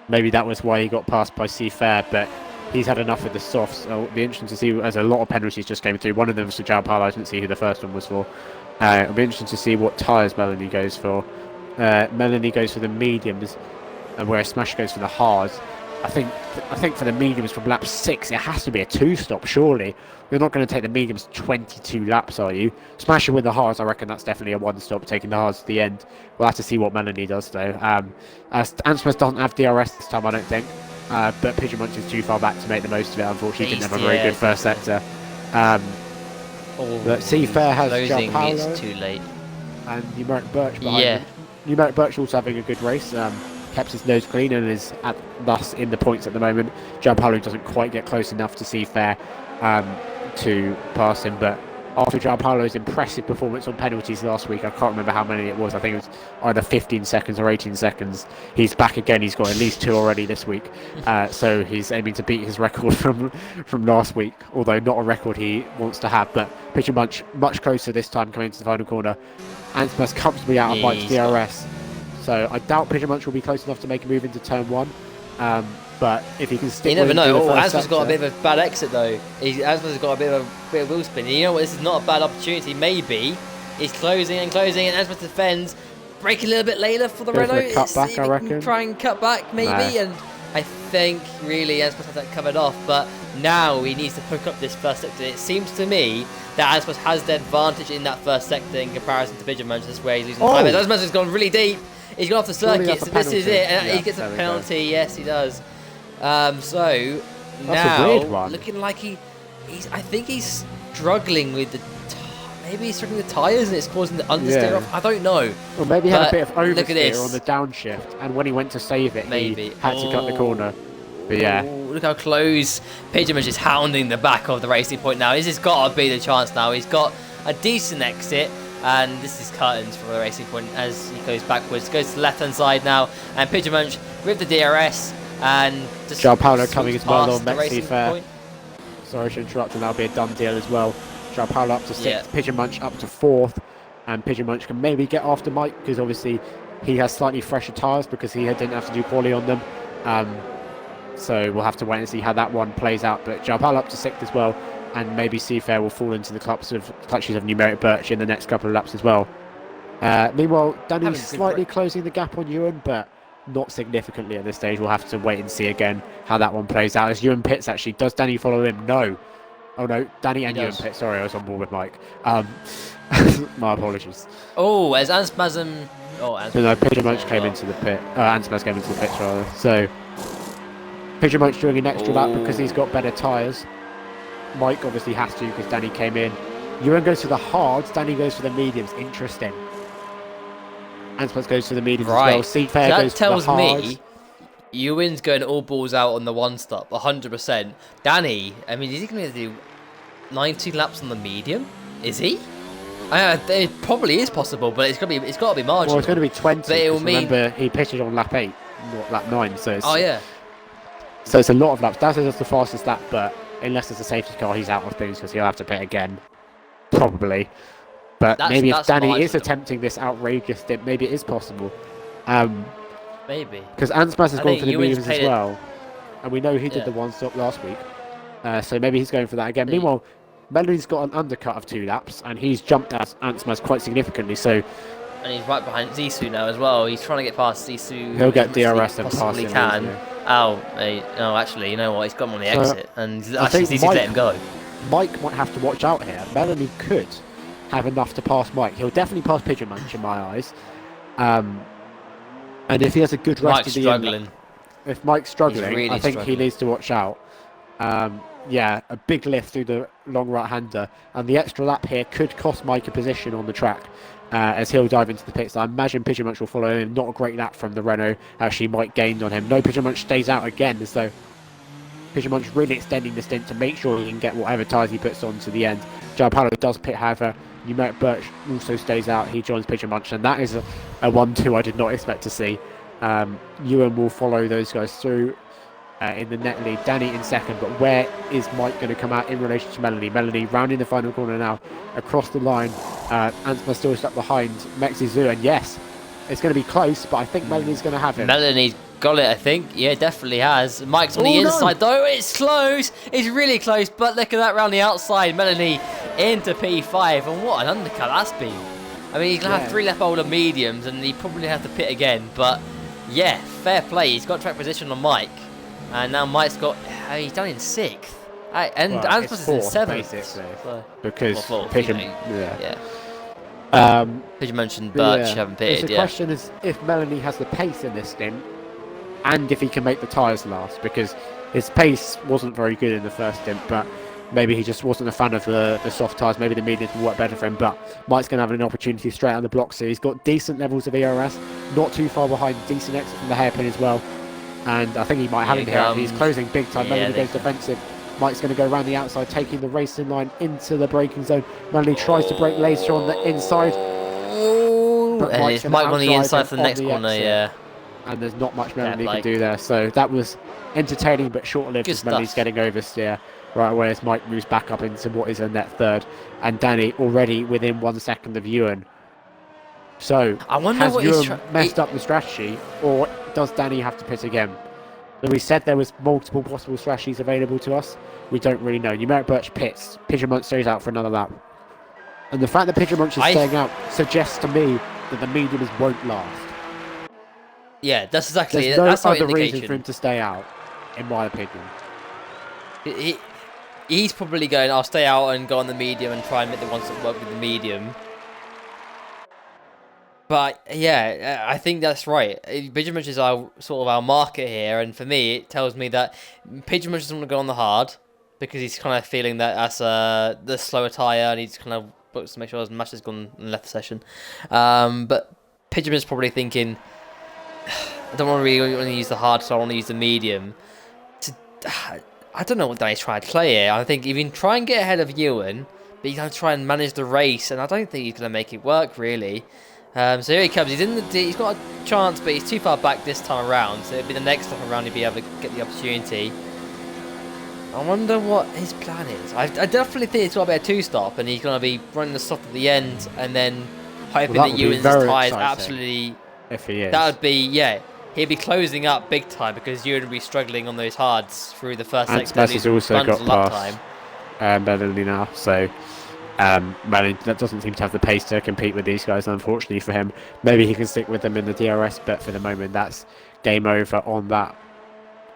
maybe that was why he got passed by Seafair, but he's had enough with the softs. It'll be interesting to see, as a lot of penalties just came through. One of them was for João Paulo. I didn't see who the first one was for. It'll be interesting to see what tyres Melanie goes for. Melanie goes for the mediums, whereas Smash goes for the hards. I think for the mediums from lap 6, it has to be a 2-stop, surely. You're not going to take the mediums 22 laps, are you? Smashing with the hards, I reckon that's definitely a 1-stop, taking the hards to the end. We'll have to see what Melanie does, though. Ansmaz doesn't have DRS this time, I don't think. But Pigeon Munch is too far back to make the most of it, unfortunately. He didn't have a very good first sector. But Seafair has João Paulo. It's too late. And Numeric Birch behind him. Numeric Birch also having a good race. Kept his nose clean and is thus in the points at the moment. João Paulo doesn't quite get close enough to Seafair to pass him, but after João Paulo's impressive performance on penalties last week, I can't remember how many it was, I think it was either 15 seconds or 18 seconds, he's back again. He's got at least 2 already this week, so he's aiming to beat his record from last week, although not a record he wants to have. But Pigeon Munch much closer this time coming into the final corner. Ansmaz comfortably out of Mike's DRS, so I doubt Pigeon Munch will be close enough to make a move into turn 1. But if he can stick, you never know. Ansmaz's got a bit of a bad exit though. Ansmaz's got a bit of a wheel spin. And you know what? This is not a bad opportunity. Maybe he's closing and Ansmaz defends, break a little bit later for the Renault. Cut back, I reckon. Try and cut back maybe, and I think really Ansmaz has that covered off. But now he needs to hook up this first sector. It seems to me that Ansmaz has the advantage in that first sector in comparison to Pigeon Munch. That's where he's losing time. Ansmaz has gone really deep. He's gone off the circuit, so this is it. And he gets a penalty. Yes, he does. So now looking like I think he's struggling with maybe he's struggling with the tyres and it's causing the understeer off. I don't know. Or maybe he had a bit of oversteer on the downshift, and when he went to save it, he had to cut the corner. But yeah, look how close Pigeon Munch is hounding the back of the racing point now. This has got to be the chance now. He's got a decent exit. And this is curtains for the racing point as he goes backwards. Goes to the left hand side now, and Pigeon Munch with the DRS and just João Paulo coming as well on Mexi Fair. Sorry to interrupt, and that'll be a done deal as well. João Paulo up to 6th, Pigeon Munch up to 4th, and Pigeon Munch can maybe get after Mike because obviously he has slightly fresher tyres because he didn't have to do quali on them. So we'll have to wait and see how that one plays out. But João Paulo up to 6th as well. And maybe Seafair will fall into the clutches of Numeric Birch in the next couple of laps as well. Meanwhile, Danny's slightly closing the gap on Ewan, but not significantly at this stage. We'll have to wait and see again how that one plays out. As Ewan pits, actually, does Danny follow him? No. Oh no, Danny and Ewan pits. Sorry, I was on board with Mike. My apologies. Oh, as Ansmaz no, Pigeon Munch came into the pit. Ansmaz came into the pits rather. So Pigeon Munch doing an extra lap because he's got better tyres. Mike obviously has to because Danny came in. Ewan goes for the hards, Danny goes for the mediums. Interesting. Anspers goes for the mediums as Right. well. Seafair So goes that for the tells hards. me Ewan's going all balls out on the one stop, 100%. Danny, I mean, is he going to do 90 laps on the medium? Is he? It probably is possible, but it's got to be marginal. Well, it's going to be 20. But it will mean. Remember, he pitted on lap 8, not lap 9. So it's, Oh yeah. So it's a lot of laps. That's just the fastest lap, but unless it's a safety car, he's out of things because he'll have to pit again, probably. But maybe if Danny is attempting this outrageous dip, maybe it is possible. Maybe. Because Anspers has gone for the mediums as well, and we know he did the one stop last week. So maybe he's going for that again. Meanwhile, Melanie's got an undercut of 2 laps, and he's jumped at Anspers quite significantly. So. And he's right behind Zissou now as well. He's trying to get past Zissou. He'll get DRS and pass him. Can. Oh, no, actually, you know what? He's got him on the exit, and actually Zissou's let him go. Mike might have to watch out here. Melanie could have enough to pass Mike. He'll definitely pass Pigeon Munch in my eyes. And if he has a good rest of the struggling. If Mike's struggling, really I think he needs to watch out. Yeah, a big lift through the long right-hander, and the extra lap here could cost Mike a position on the track as he'll dive into the pits. I imagine Pigeon Munch will follow him. Not a great lap from the Renault. Actually, Mike gained on him. No, Pigeon Munch stays out again, as though Pigeon Munch really extending the stint to make sure he can get whatever tyres he puts on to the end. Gianpaolo does pit, however. Numeric Birch also stays out. He joins Pigeon Munch, and that is a 1-2 I did not expect to see. Ewan will follow those guys through in the net lead. Danny in second, but where is Mike going to come out in relation to Melanie? Melanie rounding the final corner now, across the line. Ansma still stuck behind Mexizu, and yes, it's going to be close, but I think Melanie's going to have him. Melanie's got it, I think. Yeah, definitely has. Mike's on the inside, though. It's close. It's really close, but look at that round the outside. Melanie into P5, and what an undercut that's been. I mean, he's going to have 3 lap older mediums, and he probably have to pit again, but yeah, fair play. He's got track position on Mike. And now Mike's got, he's done in 6th. And Anspers is in 7th. So, because Pigeon, Pigeon mentioned Birch haven't pitted. The question is if Melanie has the pace in this stint, and if he can make the tyres last, because his pace wasn't very good in the first stint, but maybe he just wasn't a fan of the soft tyres. Maybe the mediums will work better for him, but Mike's going to have an opportunity straight on the block, so he's got decent levels of ERS, not too far behind, decent exit from the hairpin as well. And I think he might have him here. He's closing big time. Melanie goes defensive. Mike's going to go around the outside, taking the racing line into the braking zone. Melanie tries to brake later on the inside. But and it's Mike on the inside for the next corner, exit. And there's not much Melanie can do there. So that was entertaining but short-lived as Melanie's getting oversteer right away as Mike moves back up into what is a net third. And Danny already within 1 second of Ewan. So, I wonder has what Ewan messed up the strategy, or does Danny have to pit again? We said there was multiple possible strategies available to us. We don't really know. Numeric Birch pits. Pigeon Munch stays out for another lap. And the fact that Pigeon Munch is staying out suggests to me that the mediums won't last. Yeah, that's exactly it. There's no other reason for him to stay out, in my opinion. He's probably going, I'll stay out and go on the medium and try and make the ones that work with the medium. But yeah, I think that's right. Pigeon Munch is our sort of our market here, and for me, it tells me that Pigeon Munch doesn't want to go on the hard because he's kind of feeling that that's the slower tyre, and he's kind of looks to make sure his match has gone and left the session. But Pigeon Munch is probably thinking, I don't really want to use the hard, so I want to use the medium. I don't know what Danny's trying to play here. I think he can try and get ahead of Ewan, but he's going to try and manage the race, and I don't think he's going to make it work really. So here he comes. He's got a chance, but he's too far back this time around. So it'll be the next time around he'll be able to get the opportunity. I wonder what his plan is. I definitely think it's got to be a 2-stop, and he's going to be running the soft at the end, and then hoping that Ewan's tyres absolutely. If he is, that would be he'd be closing up big time because Ewan would be struggling on those hards through the first sector. And has also got past Melanie now, so. Melanie that doesn't seem to have the pace to compete with these guys, unfortunately for him. Maybe he can stick with them in the DRS, but for the moment that's game over on that.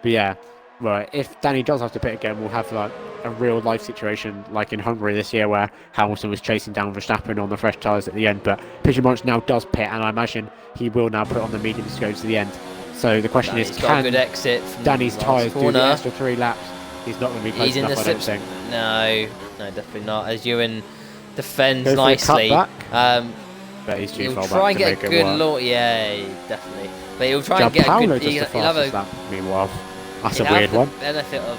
But yeah, well, if Danny does have to pit again, we'll have like a real life situation like in Hungary this year where Hamilton was chasing down Verstappen on the fresh tyres at the end, but Pigeon Munch now does pit, and I imagine he will now put on the mediums to go to the end. So the question is, can Danny's tyres do the extra 3 laps? He's not going to be close enough, I don't think. No, definitely not. As Ewan defends nicely. but he's too He'll far try back and to get make a it good work. launch. Yeah, definitely. But he'll try and get a Paolo good. just the He'll have fastest a lap, meanwhile. That's a he'll have weird the one. benefit of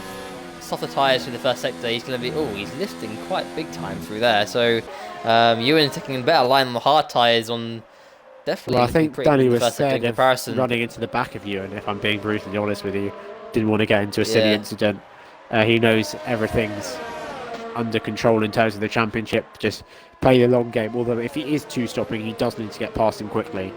softer tyres through the first sector. He's going to be. Oh, he's lifting quite big time through there. So, Ewan taking a better line on the hard tyres on. Definitely Well, I looking think pretty good Danny in the was first sector in scared of comparison. running into the back of you, and if I'm being brutally honest with you, didn't want to get into a silly Yeah. incident. He knows everything's under control in terms of the championship. Just play the long game. Although if he is two-stopping, he does need to get past him quickly.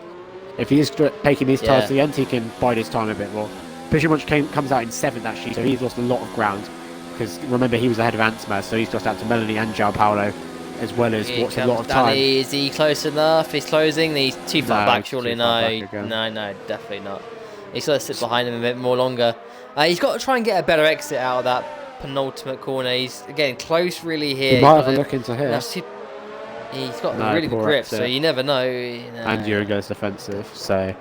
If he is taking these tyres to the end, he can bide his time a bit more. Pigeonmuch comes out in 7th actually, so he's lost a lot of ground. Because remember, he was ahead of Ansma, so he's lost out to Melanie and João Paulo, as well as Here what's a lot of Danny. time. Is he close enough? He's closing. He's too far No, back, he's surely. too far No, back again. no, definitely not. He's got to sit behind him a bit more longer. He's got to try and get a better exit out of that penultimate corner. He's getting close really here. He might have a look into here. He's got No, a really good poor grip, exit. so you never know. And Ewan goes defensive, so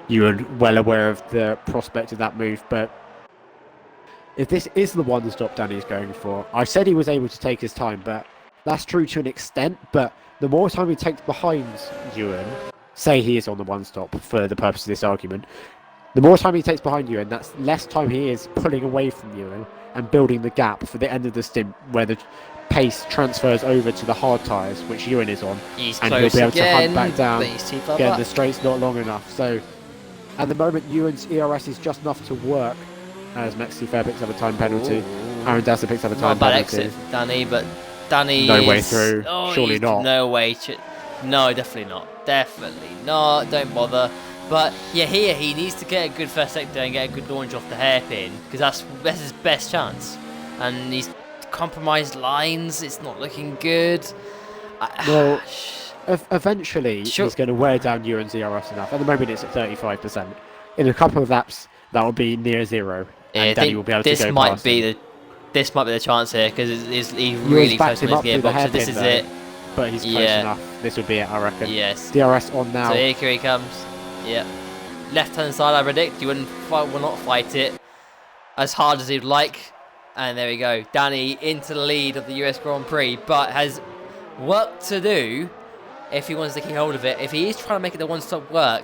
you were well aware of the prospect of that move. But if this is the one stop Danny's going for, I said he was able to take his time, but that's true to an extent. But the more time he takes behind Ewan, say he is on the one stop for the purpose of this argument, the more time he takes behind Ewan, that's less time he is pulling away from Ewan and building the gap for the end of the stint where the pace transfers over to the hard tyres, which Ewan is on, He's and close he'll be able again, to hunt back down. but he's too far Again, back. the straight's not long enough. So at the moment, Ewan's ERS is just enough to work as Mexi Fair picks up a time penalty. Aaron Dasser picks up a Not a time bad penalty. exit from Danny, but Danny No is... way through. Surely he's not. No way. No, definitely not. Definitely not. Don't bother. But yeah, here he needs to get a good first sector and get a good launch off the hairpin, because that's his best chance. And he's compromised lines. It's not looking good. Well, eventually Sure. he's going to wear down Ewan's ERS enough. At the moment, it's at 35%. In a couple of laps, that will be near zero, and I Danny think will be able to this go might past be him. this might be the chance here, because he's Ewan's really backed close on him his up through the gearbox. So this hairpin, is though, it. but he's close Yeah. enough. This would be it, I reckon. Yes. DRS on now. So here he comes. Yep. Left hand side, I predict. You will not fight it as hard as he'd like. And there we go. Danny into the lead of the US Grand Prix, but has work to do if he wants to keep hold of it. If he is trying to make it the one-stop work,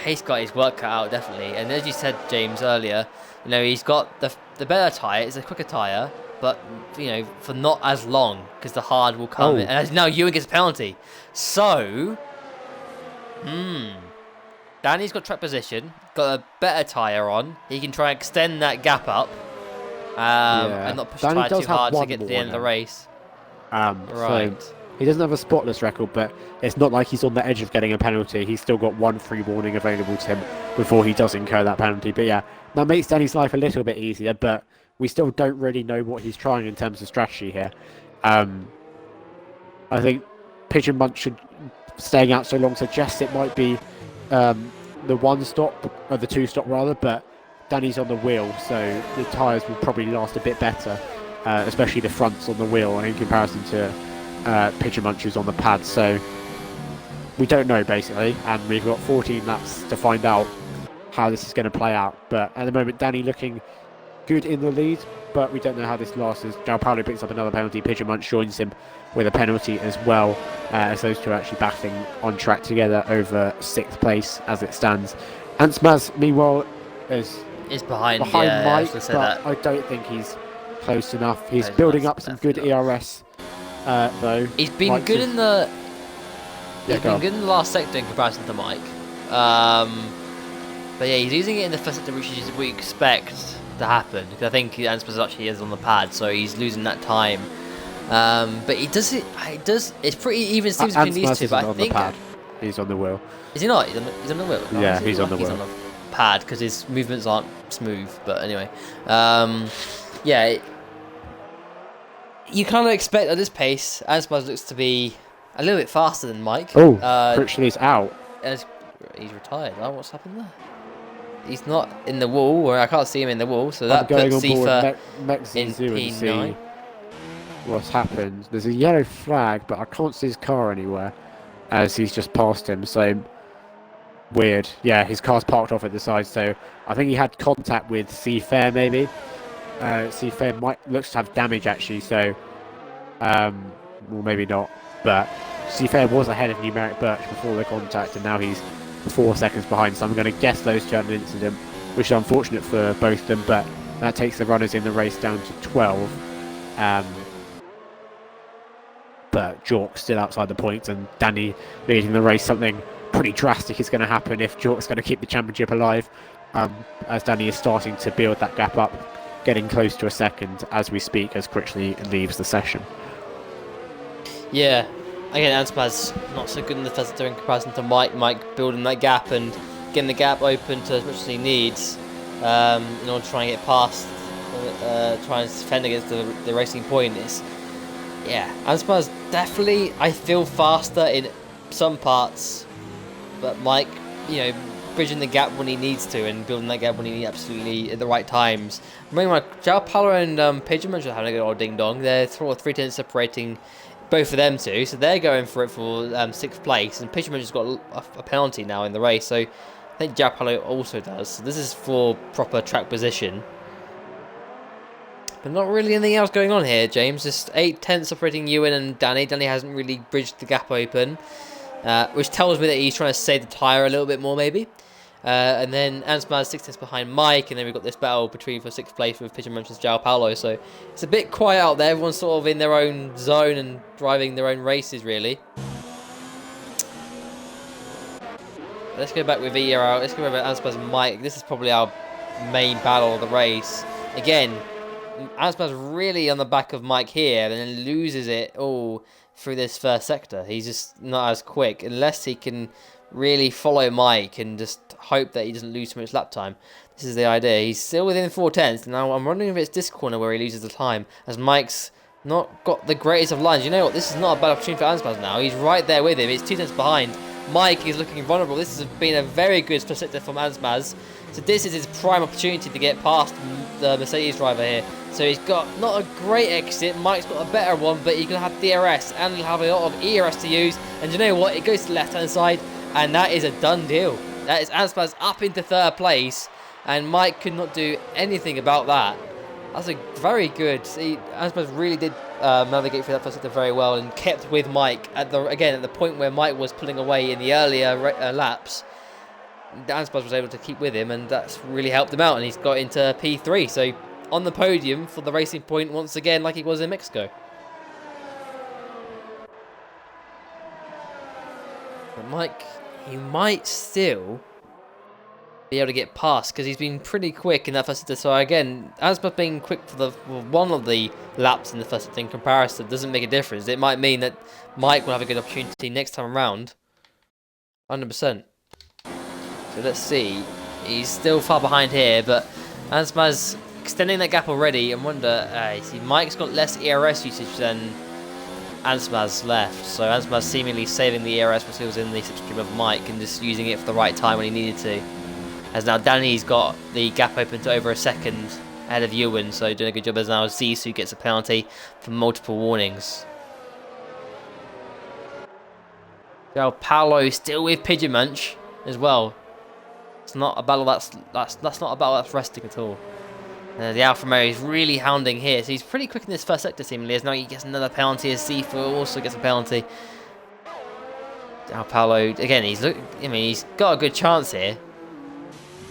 he's got his work cut out, definitely. And as you said, James, earlier, he's got the better tyre. It's a quicker tyre, but, for not as long, because the hard will come. Oh. And as now Ewan gets a penalty. So, Danny's got track position, got a better tyre on. He can try and extend that gap up and not push the Danny tyre does too have hard to one get to the more end of the now. race. Right. So he doesn't have a spotless record, but it's not like he's on the edge of getting a penalty. He's still got one free warning available to him before he does incur that penalty. But yeah, that makes Danny's life a little bit easier, but we still don't really know what he's trying in terms of strategy here. I think Pigeon Munch should, staying out so long, suggests it might be the one stop, or the two stop rather, but Danny's on the wheel, so the tyres will probably last a bit better, especially the fronts on the wheel in comparison to Pigeon Munch who's on the pad. So we don't know basically, and we've got 14 laps to find out how this is going to play out. But at the moment, Danny looking good in the lead, but we don't know how this lasts as João Paulo picks up another penalty. Pigeon Munch joins him with a penalty as well, as those two are actually battling on track together over 6th place as it stands. Ansmaz, meanwhile, is behind Mike, that. I don't think he's close enough. He's Close building enough, up some good definitely ERS, though. He's been Mike's good is- in the. Yeah, He's go been on. good in the last sector in comparison to Mike. But yeah, he's using it in the first sector, which is what you expect to happen. Because I think Anspas actually is on the pad, so he's losing that time. But he does it. It's pretty even Steven between these Ansmas two. isn't But I on think the pad. He's on the wheel. is he not? He's on the wheel. Oh, Yeah, is he? he's on the He's wheel. on the pad because his movements aren't smooth. But anyway, yeah. You kind of expect at this pace, Anspas looks to be a little bit faster than Mike. Oh, Critchley's out. He's retired. Oh, what's happened there? He's not in the wall, or I can't see him in the wall, so I'm that going puts on board Zifa Mexi in Zoo and see P9. what's happened. There's a yellow flag, but I can't see his car anywhere, as he's just passed him, so weird. Yeah, his car's parked off at the side, so I think he had contact with Seafair maybe. Seafair looks to have damage actually, so well, maybe not, but to be fair, was ahead of Numeric Birch before the contact, and now he's 4 seconds behind. So I'm going to guess those turned an incident, which is unfortunate for both of them, but that takes the runners in the race down to 12. But Jork's still outside the points, and Danny leading the race. Something pretty drastic is going to happen if Jork's going to keep the championship alive, as Danny is starting to build that gap up, getting close to a second as we speak, as Critchley leaves the session. Yeah, again, Anspa's not so good in the first sector in comparison to Mike. Mike building that gap and getting the gap open to as much as he needs in order to try and get past, try and defend against the racing point. Yeah, Anspa's definitely, I feel, faster in some parts, but Mike, bridging the gap when he needs to and building that gap when he needs absolutely at the right times. Remember, Joao Paulo and Pigeon are having a good old ding dong. They're 3 tenths separating both of them two, so they're going for it for 6th place, and Pigeon has got a penalty now in the race, so I think Joao Paulo also does. So this is for proper track position. But not really anything else going on here, James. Just 8 tenths separating Ewan and Danny. Danny hasn't really bridged the gap open, which tells me that he's trying to save the tyre a little bit more, maybe. And then Anspa's 6 tenths behind Mike, and then we've got this battle between for 6th place with Pigeon Munch and Joao Paulo. So it's a bit quiet out there. Everyone's sort of in their own zone and driving their own races, really. Let's go back with ILR. Let's go over Anspa's and Mike. This is probably our main battle of the race. Again, Anspa's really on the back of Mike here, and then loses it all through this first sector. He's just not as quick, unless he can really follow Mike and just hope that he doesn't lose too much lap time. This is the idea. He's still within 4 tenths. Now I'm wondering if it's this corner where he loses the time, as Mike's not got the greatest of lines. You know what? This is not a bad opportunity for Anspas now. He's right there with him. It's 2 tenths behind. Mike is looking vulnerable. This has been a very good first sector from Anspas. So this is his prime opportunity to get past the Mercedes driver here. So he's got not a great exit. Mike's got a better one, but he's going to have DRS, and he'll have a lot of ERS to use. And you know what? It goes to the left-hand side, and that is a done deal. That is Anspas up into 3rd place, and Mike could not do anything about that. That's a very good. Anspas really did navigate through that first sector very well and kept with Mike at the point where Mike was pulling away in the earlier laps. Anspas was able to keep with him, and that's really helped him out, and he's got into P3. So on the podium for the Racing Point once again, like he was in Mexico. But Mike, he might still be able to get past, because he's been pretty quick in that first sector. So again, Anspas being quick for one of the laps in the first sector in comparison doesn't make a difference. It might mean that Mike will have a good opportunity next time around. 100%. So let's see. He's still far behind here, but Anspas extending that gap already. I wonder, see, Mike's got less ERS usage than Anspas left. So Anspas seemingly saving the ERS because he was in the slipstream of Mike and just using it for the right time when he needed to. As now Danny's got the gap open to over a second ahead of Ewan, so doing a good job as now Zissou gets a penalty for multiple warnings. Joao Paulo still with Pigeon Munch as well. It's not a battle that's not a battle that's resting at all. The Alfa Romeo is really hounding here, so he's pretty quick in this first sector seemingly, as now he gets another penalty as Zissou also gets a penalty. Joao Paulo again, he's got a good chance here.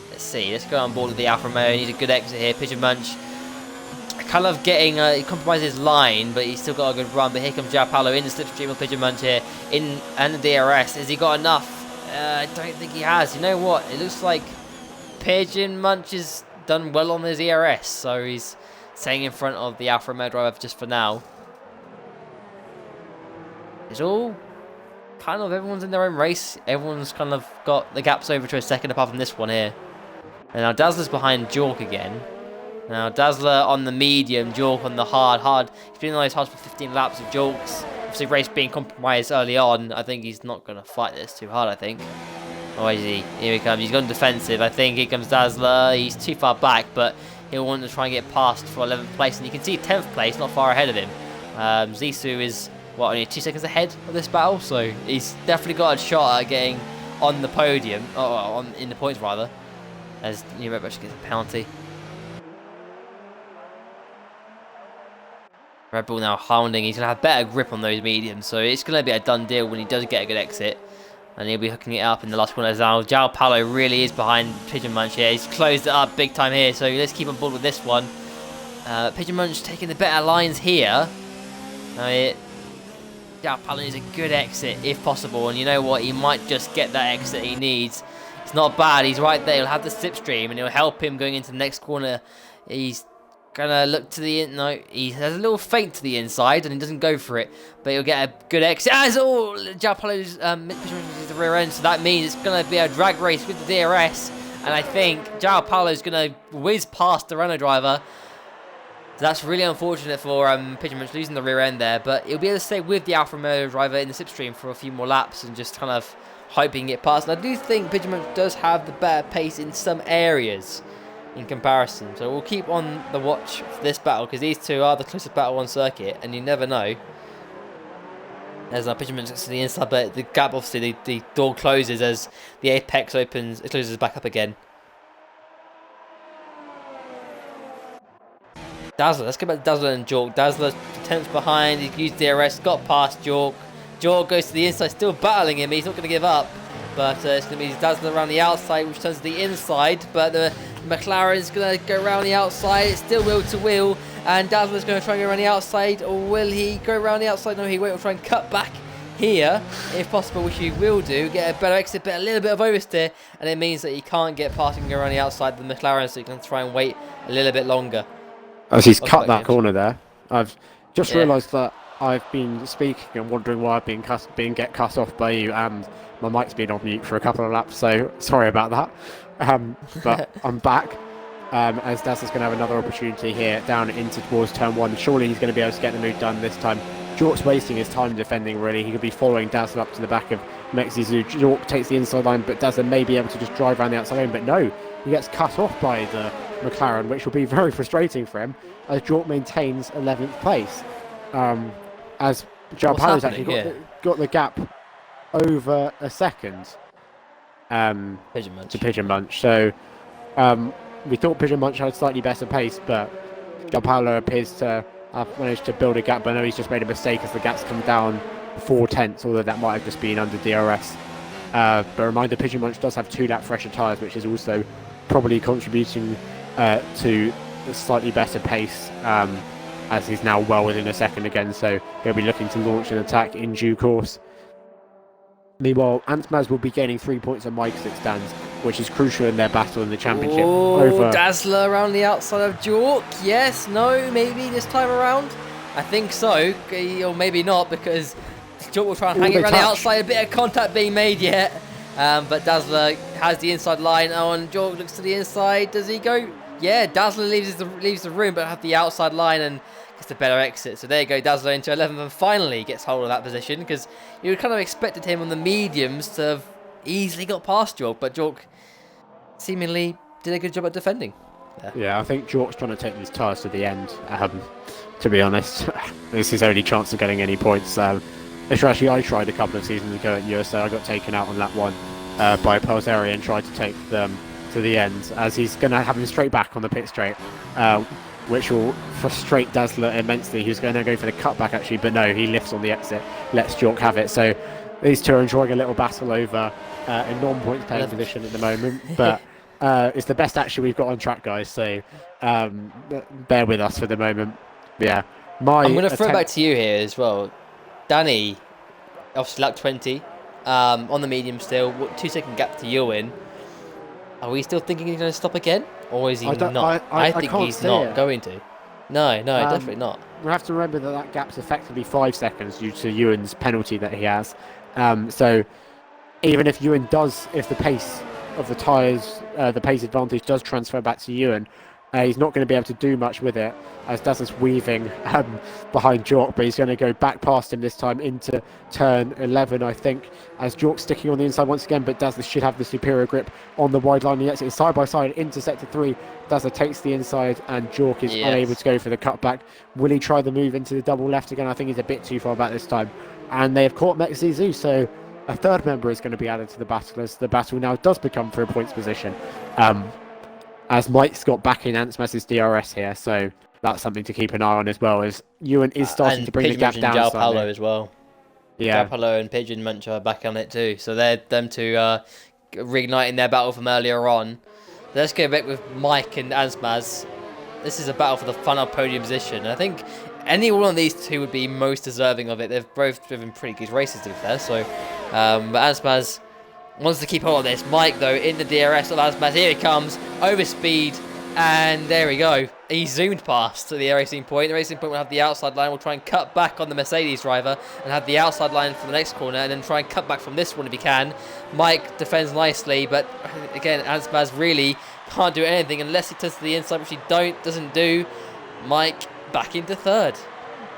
Let's see, let's go on board with the Alfa Romeo. He needs a good exit here. Pigeon Munch kind of getting, he compromises his line, but he's still got a good run. But here comes Joao Paulo in the slipstream of Pigeon Munch here, and the DRS. Has he got enough? I don't think he has. You know what? It looks like Pigeon Munch has done well on his ERS, so he's staying in front of the Alfa Romeo driver just for now. It's all kind of, everyone's in their own race. Everyone's kind of got the gaps over to a second apart from this one here. And now Dazzler's behind Jork again. Now Dazzler on the medium, Jork on the hard. He's been on those hards for 15 laps of Jork's. Obviously race being compromised early on. I think he's not going to fight this too hard, I think. Oh, is he? Here he comes. He's gone defensive. I think here comes Dazzler. He's too far back, but he'll want to try and get past for 11th place. And you can see 10th place, not far ahead of him. Zissou is, what, only 2 seconds ahead of this battle? So he's definitely got a shot at getting on the podium, or in the points rather, as Numeric Birch gets a penalty. Red Bull now hounding. He's going to have better grip on those mediums, so it's going to be a done deal when he does get a good exit. And he'll be hooking it up in the last corner as now. João Paulo really is behind Pigeon Munch here. He's closed it up big time here, so let's keep on board with this one. Pigeon Munch taking the better lines here. João Paulo needs a good exit if possible, and you know what? He might just get that exit he needs. It's not bad. He's right there. He'll have the slipstream, and it'll help him going into the next corner. He's gonna look to the no. He has a little feint to the inside, and he doesn't go for it. But he'll get a good exit. As all João Paulo's the rear end, so that means it's gonna be a drag race with the DRS. And I think João Paulo's gonna whiz past the Renault driver. So that's really unfortunate for Pigeon Munch losing the rear end there, but he'll be able to stay with the Alfa Romeo driver in the slipstream for a few more laps and just kind of hoping it past. And I do think Pigeon Munch does have the better pace in some areas in comparison. So we'll keep on the watch for this battle because these two are the closest battle on circuit, and you never know. As Pigeon Munch gets to the inside, but the gap, obviously, the door closes as the apex opens, it closes back up again. Dazzler, let's get back to Dazzler and Jork. Dazzler attempts behind, he used DRS, got past Jork. Jork goes to the inside, still battling him, he's not going to give up. But it's going to be Dazzler around the outside, which turns to the inside. But the McLaren's going to go around the outside, it's still wheel to wheel. And Dazzler's going to try and go around the outside, or will he go around the outside? No, he won't. He'll try and cut back here, if possible, which he will do. Get a better exit, but a little bit of oversteer. And it means that he can't get past and go around the outside of the McLaren, so he can try and wait a little bit longer. As he's cut that corner there, I've just realised that I've been speaking and wondering why I've been get cut off by you, and my mic's been on mute for a couple of laps, so sorry about that. But I'm back, as Dazzler's going to have another opportunity here down into towards turn 1. Surely he's going to be able to get the move done this time. Jork's wasting his time defending, really. He could be following Dazzler up to the back of Mexizu. Jork takes the inside line, but Dazzler may be able to just drive around the outside lane, but no, he gets cut off by the McLaren, which will be very frustrating for him, as Jork maintains 11th place. As João Paulo's actually got the gap over a second to Pigeon Munch. So we thought Pigeon Munch had a slightly better pace, but João Paulo appears to have managed to build a gap, but I know he's just made a mistake as the gap's come down 4 tenths, although that might have just been under DRS. But a reminder, Pigeon Munch does have 2-lap fresher tyres, which is also probably contributing to a slightly better pace, as he's now well within a second again, so he'll be looking to launch an attack in due course. Meanwhile, Antmaz will be gaining 3 points on Mike's it stands, which is crucial in their battle in the championship. Oh, Dazzler around the outside of Jork. Yes, no, maybe this time around? I think so, or maybe not, because Jork will try and hang it around the outside. A bit of contact being made yet. But Dazzler has the inside line. Oh, and Jork looks to the inside. Does he go? Yeah, Dazzler leaves the room, but have the outside line and gets a better exit. So there you go, Dazzler into 11th and finally gets hold of that position, because you kind of expected him on the mediums to have easily got past Jork, but Jork seemingly did a good job at defending. Yeah, I think Jork's trying to take these tyres to the end, to be honest. This is his only chance of getting any points. Actually, I tried a couple of seasons ago at USA. I got taken out on lap 1 by Pelzeri and tried to take them to the end, as he's going to have him straight back on the pit straight, which will frustrate Dazzler immensely. He was going to go for the cutback actually, but no, he lifts on the exit, lets Jork have it. So these two are enjoying a little battle over a non-points paying position at the moment, but it's the best action we've got on track, guys, so bear with us for the moment. Yeah, I'm going to throw back to you here as well. Danny, obviously lap 20, on the medium still, 2-second gap to Ewan. Are we still thinking he's going to stop again? Or is he not? I think he's not going to. No, definitely not. We have to remember that gap's effectively 5 seconds due to Ewan's penalty that he has. So even if if the pace of the tyres, the pace advantage does transfer back to Ewan, he's not going to be able to do much with it, as Dazzler's weaving behind Jork, but he's going to go back past him this time into turn 11, I think, as Jork's sticking on the inside once again, but Dazzler should have the superior grip on the wide line. He exits side by side into sector 3. Dazzler takes the inside and Jork is unable to go for the cutback. Will he try the move into the double left again? I think he's a bit too far back this time. And they have caught Mexizu, so a third member is going to be added to the battle, as the battle now does become for a points position. As Mike's got back in Antmas's DRS here, so that's something to keep an eye on as well. As Ewan is starting And to bring the Pigeon gap mentioned down Jao Paulo slightly. as well. Yeah, Jao Paulo and Pigeon Munch are back on it too. So they're them two reigniting their battle from earlier on. Let's go back with Mike and Asmaz. This is a battle for the final podium position. And I think any one of these two would be most deserving of it. They've both driven pretty good races, to be fair. So, but Asmaz wants to keep hold of this. Mike, though, in the DRS of Asmaz. Here he comes. Over speed. And there we go. He zoomed past to the racing point. The racing point will have the outside line. We'll try and cut back on the Mercedes driver and have the outside line for the next corner and then try and cut back from this one if he can. Mike defends nicely, but again, Asmaz really can't do anything unless he turns to the inside, which he doesn't do. Mike back into third.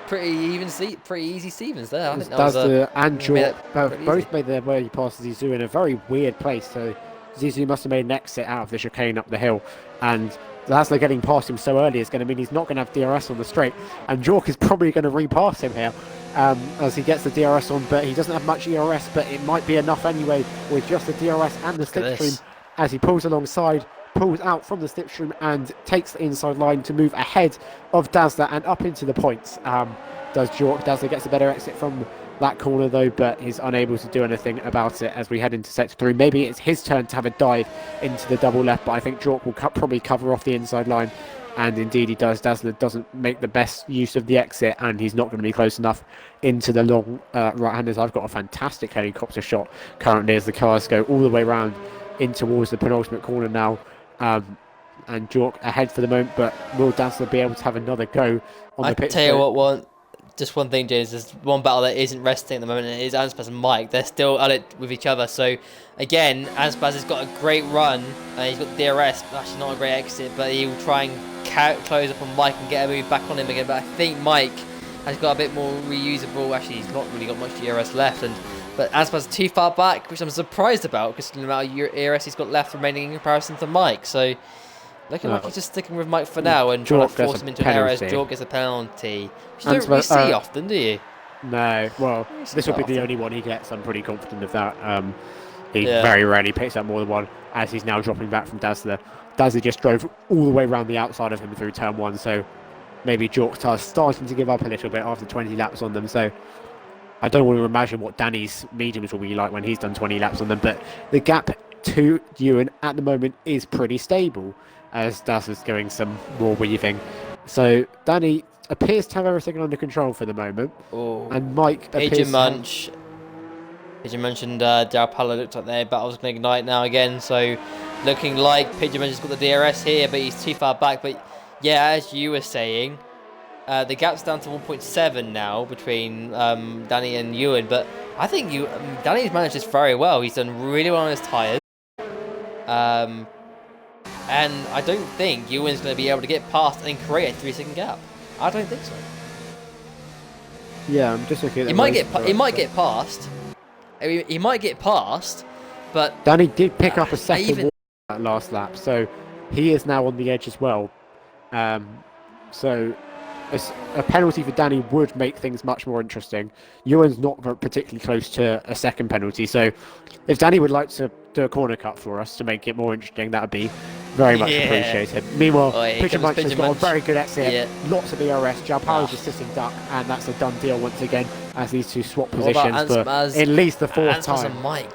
Pretty easy Stevens there. I think that was and Jork both easy. made their way past Zizou in a very weird place. So Zizou must have made an exit out of the chicane up the hill, and Laszlo getting past him so early is going to mean he's not going to have DRS on the straight, and Jork is probably going to repass him here as he gets the DRS on, but he doesn't have much ERS, but it might be enough anyway with just the DRS and the slipstream as he pulls alongside, pulls out from the slipstream and takes the inside line to move ahead of Dazzler and up into the points. Does Jork. Dazzler gets a better exit from that corner though, but he's unable to do anything about it as we head into sector 3. Maybe it's his turn to have a dive into the double left, but I think Jork will probably cover off the inside line, and indeed he does. Dazzler doesn't make the best use of the exit, and he's not going to be close enough into the long right-handers. I've got a fantastic helicopter shot currently as the cars go all the way around in towards the penultimate corner now, and Jork ahead for the moment, but will Dazzler be able to have another go on the pit? I tell you what, just one thing, James, there's one battle that isn't resting at the moment, and it is Anspaz and Mike. They're still at it with each other. So, again, Anspaz has got a great run, and he's got DRS, actually not a great exit, but he will try and close up on Mike and get a move back on him again. But I think Mike has got a bit more reusable. Actually, he's not really got much DRS left, but Anspaz is too far back, which I'm surprised about, because the amount of DRS he's got left remaining in comparison to Mike. So, looking like he's just sticking with Mike for now and trying to force him into an error as Jork gets a penalty. Which you don't really see often, do you? No. Well, this will be the only one he gets. I'm pretty confident of that. He very rarely picks up more than one, as he's now dropping back from Dazzler. Dazzler just drove all the way around the outside of him through turn 1, so maybe Jork's starting to give up a little bit after 20 laps on them. So I don't want to imagine what Danny's mediums will be like when he's done 20 laps on them, but the gap to Ewan at the moment is pretty stable, as Dazzler's going some more weaving. So Danny appears to have everything under control for the moment. Ooh. And Mike Pigeon Munch. Pigeon Munch and Jao Paulo looked like their battle's going to ignite now again. So looking like Pigeon Munch has got the DRS here, but he's too far back. But yeah, as you were saying, the gap's down to 1.7 now between Danny and Ewan. But I think Danny's managed this very well. He's done really well on his tyres. And I don't think Ewan's going to be able to get past and create a 3-second gap. I don't think so. Yeah, I'm just looking at he might get past. I mean, he might get past, but Danny did pick up a second that last lap, so he is now on the edge as well. So a penalty for Danny would make things much more interesting. Ewan's not particularly close to a second penalty, so if Danny would like to do a corner cut for us to make it more interesting, that would be very much appreciated. Meanwhile, Pigeon Munch has got a very good exit, lots of ERS. Jao Paulo's just sitting duck, and that's a done deal once again as these two swap positions for at least the fourth time. And Mike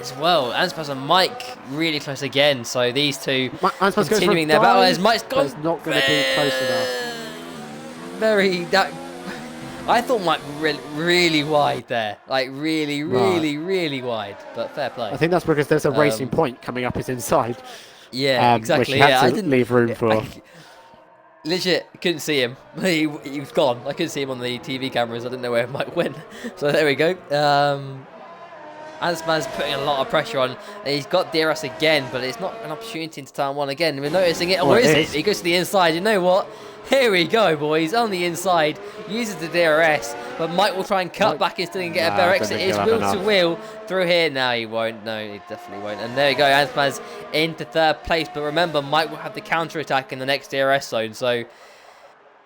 as well. Anspaz and Mike really close again, so these two continuing their battle. As Mike's gone, it's not going to be close enough. I thought Mike really wide there, like really wide, but fair play. I think that's because there's a racing point coming up his inside. Yeah, exactly. Which had to leave room for. Legit, couldn't see him. He was gone. I couldn't see him on the TV cameras. I didn't know where Mike went. So there we go. Asman's putting a lot of pressure on. He's got DRS again, but it's not an opportunity into turn 1 again. We're noticing it. Or is it? He goes to the inside. You know what? Here we go, boys. On the inside, uses the DRS, but Mike will try and cut back instead and get a better exit. It's wheel to wheel through here. No, he won't. No, he definitely won't. And there we go. Asman's into third place. But remember, Mike will have the counter attack in the next DRS zone. So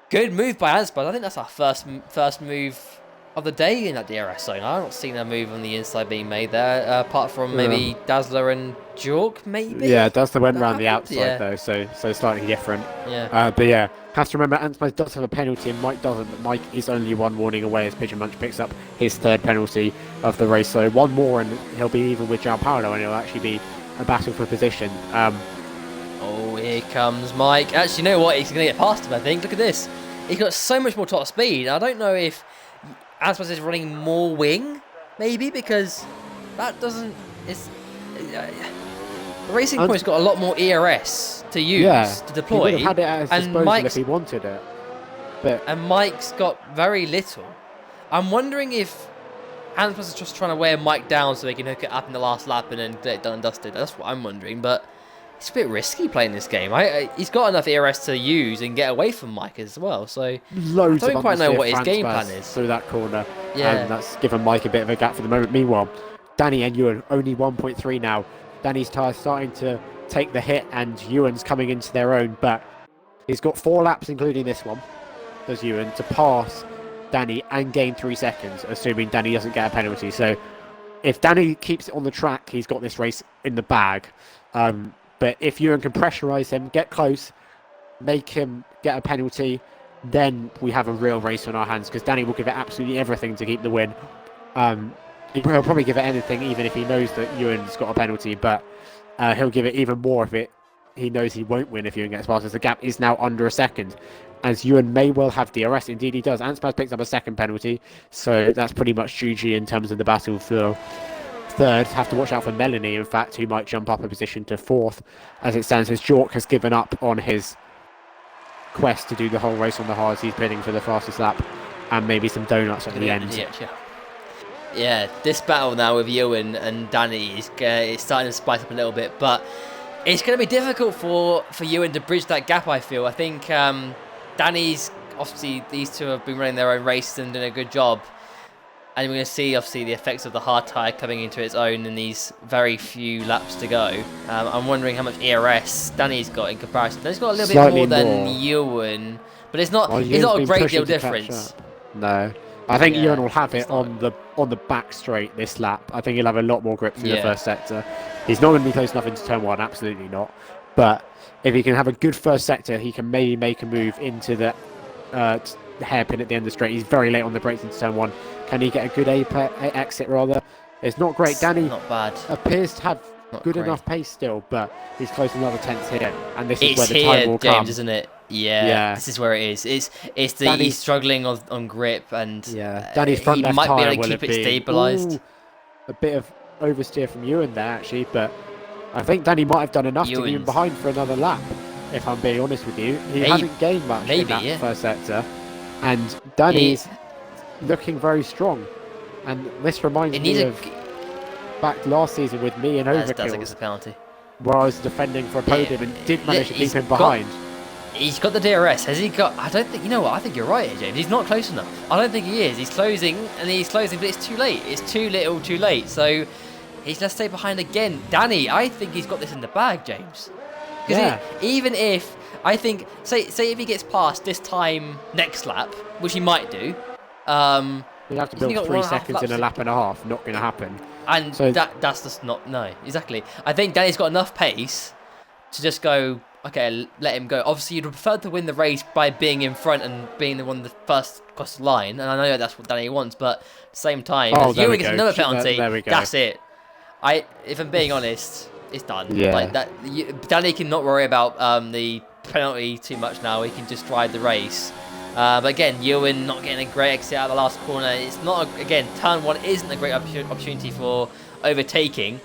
good move by Asman. I think that's our first move of the day in that DRS zone. I haven't seen a move on the inside being made there, apart from maybe Dazzler and Jork, maybe? Yeah, Dazzler went That around the happened? outside, Yeah. though, so slightly different. Yeah. But yeah, have to remember, Ansmas does have a penalty and Mike doesn't, but Mike is only one warning away as Pigeon Munch picks up his third penalty of the race. So one more and he'll be even with João Paulo, and it'll actually be a battle for position. Oh, here comes Mike. Actually, you know what? He's going to get past him, I think. Look at this. He's got so much more top speed. I don't know if Aspas is running more wing, maybe, because that doesn't... the Racing Point's got a lot more ERS to use, to deploy. He would have had it at his disposal if he wanted it. And Mike's got very little. I'm wondering if Aspas is just trying to wear Mike down so he can hook it up in the last lap and then get it done and dusted. That's what I'm wondering, but... It's a bit risky playing this game. He's got enough ERS to use and get away from Mike as well. So loads I don't quite know what his game plan is through that corner. Yeah, and that's given Mike a bit of a gap for the moment. Meanwhile, Danny and Ewan only 1.3 now. Danny's tyres starting to take the hit, and Ewan's coming into their own. But he's got 4 laps, including this one, does Ewan, to pass Danny and gain 3 seconds, assuming Danny doesn't get a penalty. So if Danny keeps it on the track, he's got this race in the bag. But if Ewan can pressurise him, get close, make him get a penalty, then we have a real race on our hands, because Danny will give it absolutely everything to keep the win. He'll probably give it anything even if he knows that Ewan's got a penalty, but he'll give it even more if he knows he won't win if Ewan gets past, as the gap is now under a second. As Ewan may well have DRS, indeed he does. Anspas picks up a second penalty, so that's pretty much GG in terms of the battle for third. Have to watch out for Melanie, in fact, who might jump up a position to 4th as it stands, as Jork has given up on his quest to do the whole race on the hards. He's bidding for the fastest lap and maybe some donuts at the end. Yeah, this battle now with Ewan and Danny is starting to spice up a little bit, but it's going to be difficult for Ewan to bridge that gap, I feel. I think Danny's, obviously, these two have been running their own races and doing a good job. And we're going to see, obviously, the effects of the hard tyre coming into its own in these very few laps to go. I'm wondering how much ERS Danny's got in comparison. He's got a little bit more than Ewan, but it's not a great deal difference. No. I think Ewan will have it on the back straight this lap. I think he'll have a lot more grip through the first sector. He's not going to be close enough into turn 1, absolutely not. But if he can have a good first sector, he can maybe make a move into the hairpin at the end of the straight. He's very late on the brakes into turn 1. Can he get a good exit rather? It's not great. Danny not bad. Appears to have good enough pace still, but he's close another 10th here. And this is where the here, time will James, come. Isn't it? Yeah, this is where it is. It's he's struggling on grip, and Danny's front left might be tyre able to keep it stabilised. A bit of oversteer from Ewan there, actually, but I think Danny might have done enough to be behind for another lap, if I'm being honest with you. He hasn't gained much in that first sector, and Danny's looking very strong. And this reminds me of back last season with me and Overkill, where I was defending for a podium and did manage to keep him behind. He's got the DRS. Has he got... I don't think... You know what? I think you're right, James. He's not close enough. I don't think he is. He's closing, but it's too late. It's too little, too late. So he's going to stay behind again. Danny, I think he's got this in the bag, James. Because even if... I think... Say if he gets past this time next lap, which he might do... He'll have to build 3 seconds in a lap and a half. Not going to happen. And so that's just not... No, exactly. I think Danny's got enough pace to just go... Okay, let him go. Obviously, you'd prefer to win the race by being in front and being the one that first across the line. And I know that's what Danny wants, but at the same time, if Ewan gets another penalty, that's it. If I'm being honest, it's done. Yeah. Like that, Danny can not worry about the penalty too much now. He can just ride the race. But again, Ewan not getting a great exit out of the last corner. It's not, again, turn 1 isn't a great opportunity for overtaking.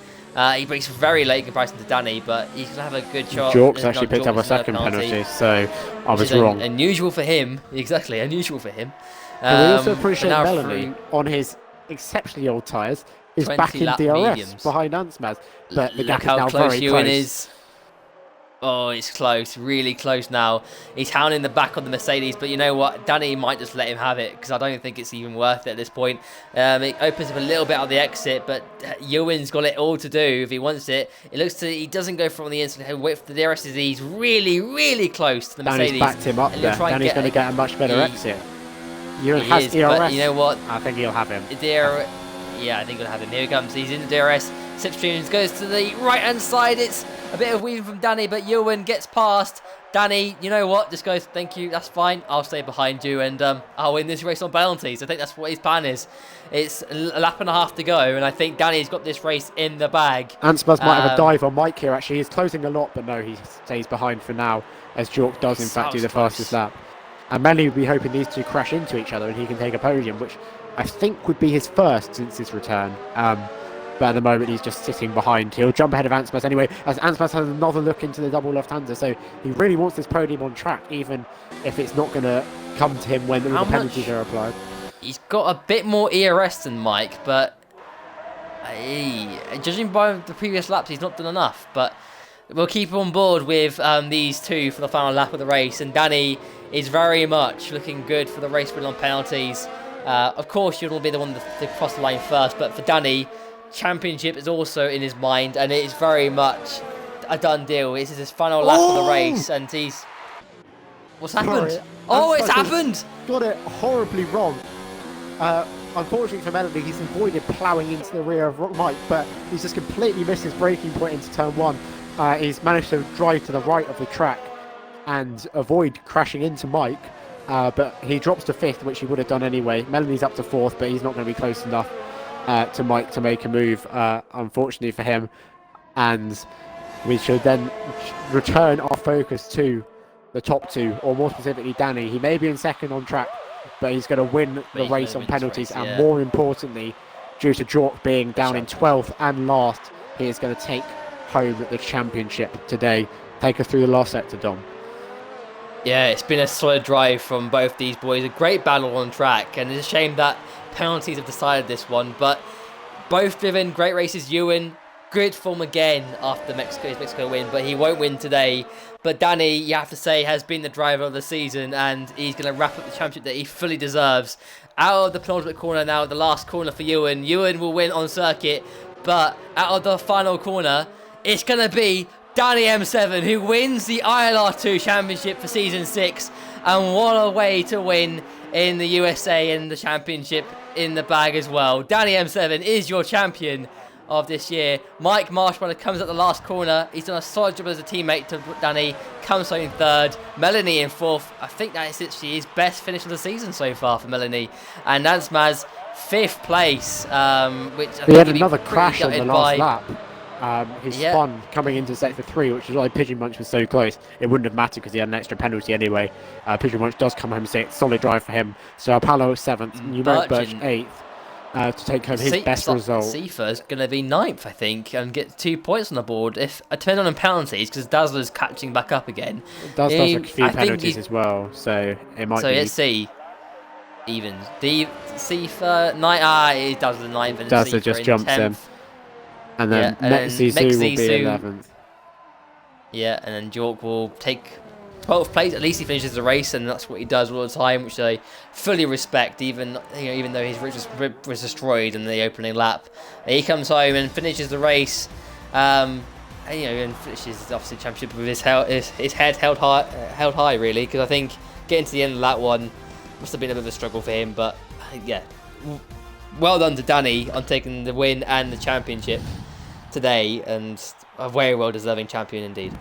He breaks very late in comparison to Danny, but he's going to have a good shot. Jork's actually picked up a second penalty, so I was wrong. Unusual for him. Exactly, unusual for him. We also appreciate Melanie on his exceptionally old tyres. He's back in DRS behind Ansmas, but the gap is now very close. Oh, it's close, really close now. He's hounding the back on the Mercedes, but you know what? Danny might just let him have it, because I don't think it's even worth it at this point. It opens up a little bit on the exit, but Ewan's got it all to do if he wants it. It looks to he doesn't go from the inside. He'll wait for the DRS. He's really, really close to the Mercedes. Danny's backed him up there. Danny's going to get a much better exit. Ewan He has is, ERS. but you know what? I think he'll have him. Yeah, I think we'll have him. Here he comes. He's in the DRS. Slipstream goes to the right-hand side. It's a bit of weaving from Danny, but Ewan gets past. Danny, you know what? Just goes, thank you, that's fine. I'll stay behind you, and I'll win this race on penalties. I think that's what his plan is. It's a lap and a half to go, and I think Danny's got this race in the bag. Ansbus might have a dive on Mike here, actually. He's closing a lot, but no, he stays behind for now, as Jork does, in fact, do the fastest lap. And Melly would be hoping these two crash into each other and he can take a podium, which I think would be his first since his return. But at the moment, he's just sitting behind. He'll jump ahead of Ansbus anyway, as Ansbus has another look into the double left-hander. So he really wants this podium on track, even if it's not going to come to him when the penalties are applied. He's got a bit more ERS than Mike, but judging by the previous laps, he's not done enough. But we'll keep on board with these two for the final lap of the race. And Danny is very much looking good for the race win on penalties. Of course, you'll be the one to cross the line first, but for Danny, championship is also in his mind, and it is very much a done deal. This is his final lap of the race, and he's... What's happened? Sorry, oh, it's happened! Got it horribly wrong. Unfortunately for Melody, he's avoided ploughing into the rear of Mike, but he's just completely missed his braking point into turn one. He's managed to drive to the right of the track and avoid crashing into Mike, but he drops to fifth, which he would have done anyway. Melody's up to fourth, but he's not going to be close enough to Mike to make a move, unfortunately for him. And we should then return our focus to the top two, or more specifically Danny. He may be in second on track, but he's going to win the race on penalties, and more importantly, due to Jork being down in 12th and last, he is going to take home the championship today. Take us through the last sector, Dom. Yeah, it's been a solid drive from both these boys. A great battle on track, and it's a shame that penalties have decided this one, but both driven great races. Ewan, good form again after the Mexico win, but he won't win today. But Danny, you have to say, has been the driver of the season, and he's going to wrap up the championship that he fully deserves. Out of the penultimate corner now, the last corner for Ewan. Ewan will win on circuit, but out of the final corner, it's going to be Danny M7, who wins the ILR2 championship for season 6. And what a way to win in the USA and the championship in the bag as well. Danny M7 is your champion of this year. Mike Marshmallow comes at the last corner. He's done a solid job as a teammate to Danny. Comes home in third. Melanie in fourth. I think that is actually his best finish of the season so far for Melanie. And Nansmaz, fifth place. Which I think he had another crash on the last lap. He spun coming into sector 3, which is why Pigeon Munch was so close. It wouldn't have mattered because he had an extra penalty anyway. Pigeon Munch does come home 6th. Solid drive for him. So Apollo 7th. Numeric Birch 8th. To take home his best result. Sifa's going to be 9th, I think, and get 2 points on the board. If depending on penalties, because Dazzler's catching back up again. Does a few penalties as well, so it might be. So let's see. Even Sifa 9. It does the 9th, and Dazzler just jumps 10th. him, and then Mexizu will be 11th. Yeah, and then Jork will take 12th place. At least he finishes the race, and that's what he does all the time, which I fully respect. Even though his rib was destroyed in the opening lap, he comes home and finishes the race. And finishes obviously championship with his head held high, really, because I think getting to the end of that one must have been a bit of a struggle for him. But yeah, well done to Danny on taking the win and the championship today, and a very well deserving champion indeed.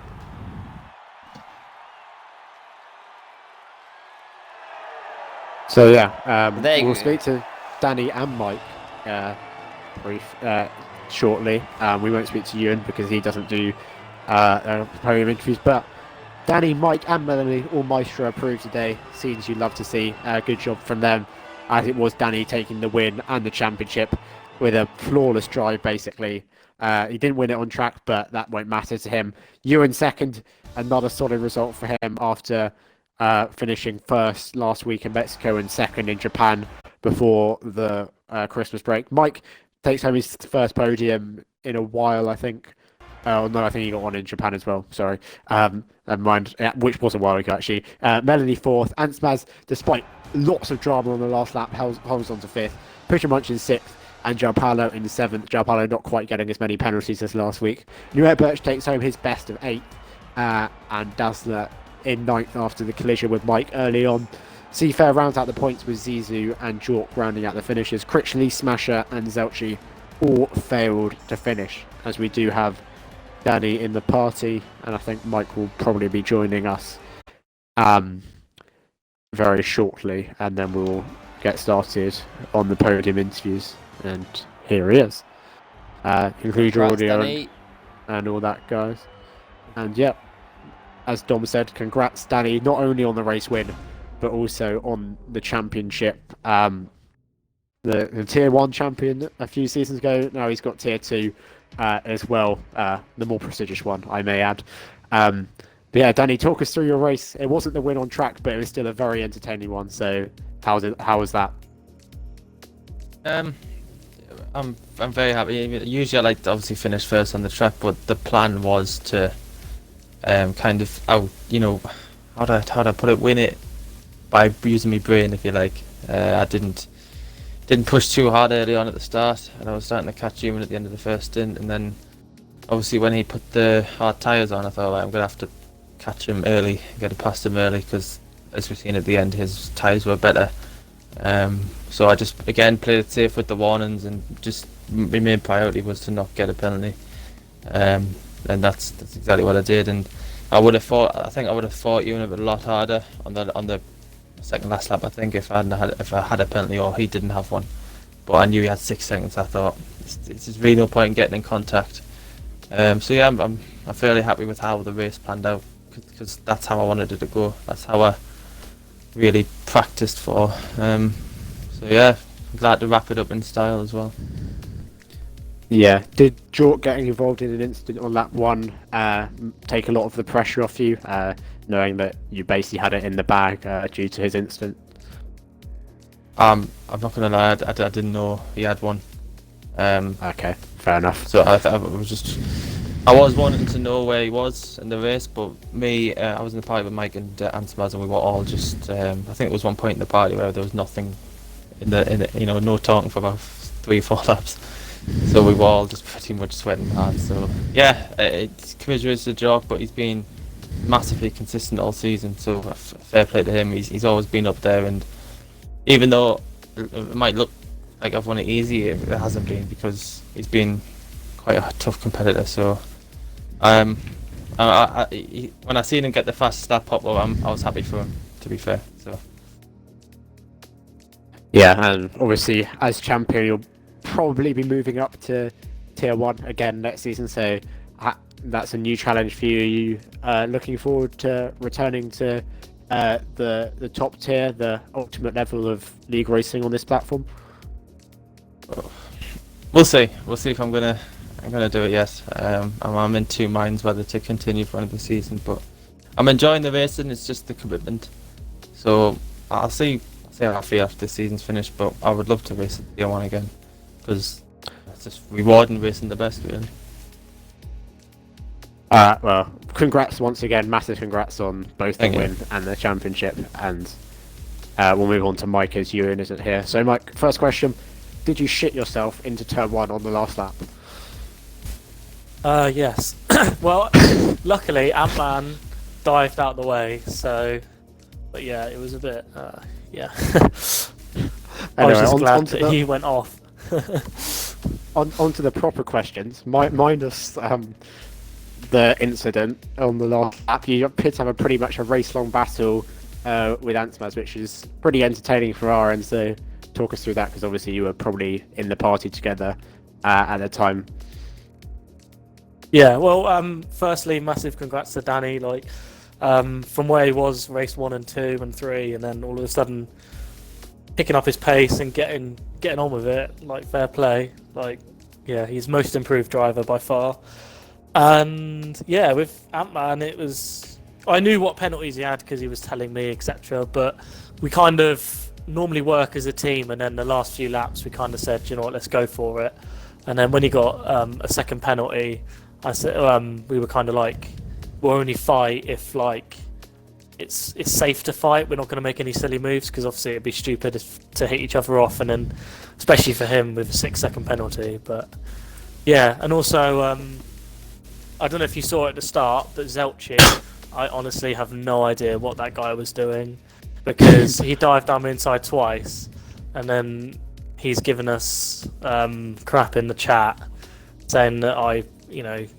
So yeah, we'll speak to Danny and Mike shortly. We won't speak to Ewan because he doesn't do podium interviews, but Danny, Mike and Melanie, all Maestro approved today. Scenes you love to see. Good job from them, as it was Danny taking the win and the championship with a flawless drive, basically. He didn't win it on track, but that won't matter to him. Ewan second, another solid result for him after finishing first last week in Mexico and second in Japan before the Christmas break. Mike takes home his first podium in a while, I think. Oh no, I think he got one in Japan as well. Sorry, never mind. Which was a while ago, actually. Melanie fourth. Ansmaz, despite lots of drama on the last lap, holds on to fifth. Pusher Munch in sixth, and Gianpaolo in seventh. Gianpaolo not quite getting as many penalties as last week. Nuet Birch takes home his best of 8th, and Dazzler in 9th after the collision with Mike early on. Seafair rounds out the points with Zizou and Jork rounding out the finishes. Critchley, Smasher and Zelchi all failed to finish, as we do have Danny in the party, and I think Mike will probably be joining us very shortly, and then we'll get started on the podium interviews. And here he is. Include your audio and all that, guys. And yeah, as Dom said, congrats, Danny, not only on the race win, but also on the championship. The Tier 1 champion a few seasons ago, now he's got Tier 2 as well, the more prestigious one, I may add. But yeah, Danny, talk us through your race. It wasn't the win on track, but it was still a very entertaining one. So how was that? I'm very happy. Usually I like to obviously finish first on the track, but the plan was to kind of how do I put it, win it by using my brain, if you like. I didn't push too hard early on at the start, and I was starting to catch Human at the end of the first stint, and then obviously when he put the hard tyres on, I thought, right, I'm gonna have to catch him early, get it past him early, because as we've seen at the end, his tyres were better. So I just again played it safe with the warnings, and just my main priority was to not get a penalty. And that's exactly what I did. And I think I would have fought Ewan a lot harder on the second last lap, I think, if I had a penalty or he didn't have one. But I knew he had 6 seconds. I thought it's just really no point in getting in contact. So yeah, I'm fairly happy with how the race planned out, because that's how I wanted it to go. That's how I really practiced for. So yeah, I'm glad to wrap it up in style as well. Yeah, did Jork getting involved in an incident on lap 1 take a lot of the pressure off you, knowing that you basically had it in the bag due to his incident? I'm not gonna lie, I didn't know he had one. Okay, fair enough. So I was wanting to know where he was in the race, but I was in the party with Mike and Ansmaz, and we were all just. I think it was one point in the party where there was nothing in the no talking for about 3-4 laps. So we were all just pretty much sweating hard. So yeah, it's commiserates the job, but he's been massively consistent all season. So fair play to him. He's always been up there, and even though it might look like I've won it easy, it hasn't been, because he's been quite a tough competitor. So when I seen him get the fastest lap pop up, I was happy for him, to be fair. So yeah, and obviously as champion, you'll probably be moving up to Tier 1 again next season, so that's a new challenge for you. Are you looking forward to returning to the top tier, the ultimate level of league racing on this platform? We'll see if I'm gonna do it. Yes, I'm in two minds whether to continue for another season, but I'm enjoying the racing. It's just the commitment. So I'll see how I feel after the season's finished, but I would love to race at Tier 1 again, because it's just rewarding racing the best, really. Well, congrats once again, massive congrats on both the win and the championship, and we'll move on to Mike, as Ewan isn't here. So Mike, first question, did you shit yourself into turn 1 on the last lap? Yes. Well, luckily Ant-Man dived out the way, so, but yeah, it was a bit, yeah. I was just glad that he went off. On to the proper questions, minus the incident on the last lap. You appear to have a pretty much a race-long battle with Antsmaz, which is pretty entertaining for our end. So talk us through that, because obviously you were probably in the party together at the time. Yeah, well, firstly, massive congrats to Danny. Like, from where he was race 1 and 2 and 3, and then all of a sudden picking up his pace and getting on with it. Like, fair play. Like, yeah, he's most improved driver by far. And yeah, with Ant-Man, I knew what penalties he had because he was telling me, etc. But we kind of normally work as a team, and then the last few laps we kind of said, you know what, let's go for it. And then when he got a second penalty, I said we were kind of like, we'll only fight if like it's safe to fight. We're not going to make any silly moves, because obviously it'd be stupid to hit each other off, and then especially for him with a 6-second penalty. But yeah, and also I don't know if you saw at the start, but Zelchi, I honestly have no idea what that guy was doing. because he dived down the inside twice, and then he's given us crap in the chat saying that I,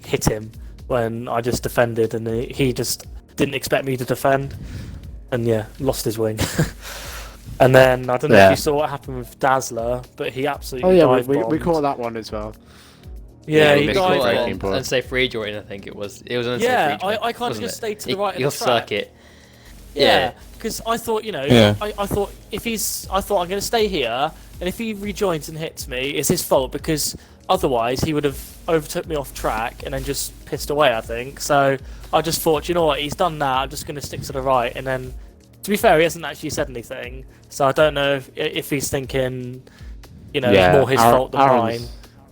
hit him when I just defended, and he just didn't expect me to defend, and lost his wing. And then I don't know if you saw what happened with Dazzler, but he absolutely dive bombed. we caught that one as well. Yeah, he he caught dive an bombed. unsafe rejoin. I think it was. It was an unsafe Yeah, rejoin. I kind of just stayed to the right of Your the track. circuit. Yeah, because I thought, I thought I'm going to stay here, and if he rejoins and hits me, it's his fault, because otherwise he would have overtook me off track and then just pissed away, I think. So I just thought, you know what, he's done that, I'm just going to stick to the right. And then, to be fair, he hasn't actually said anything, so I don't know if he's thinking, it's more his fault than mine.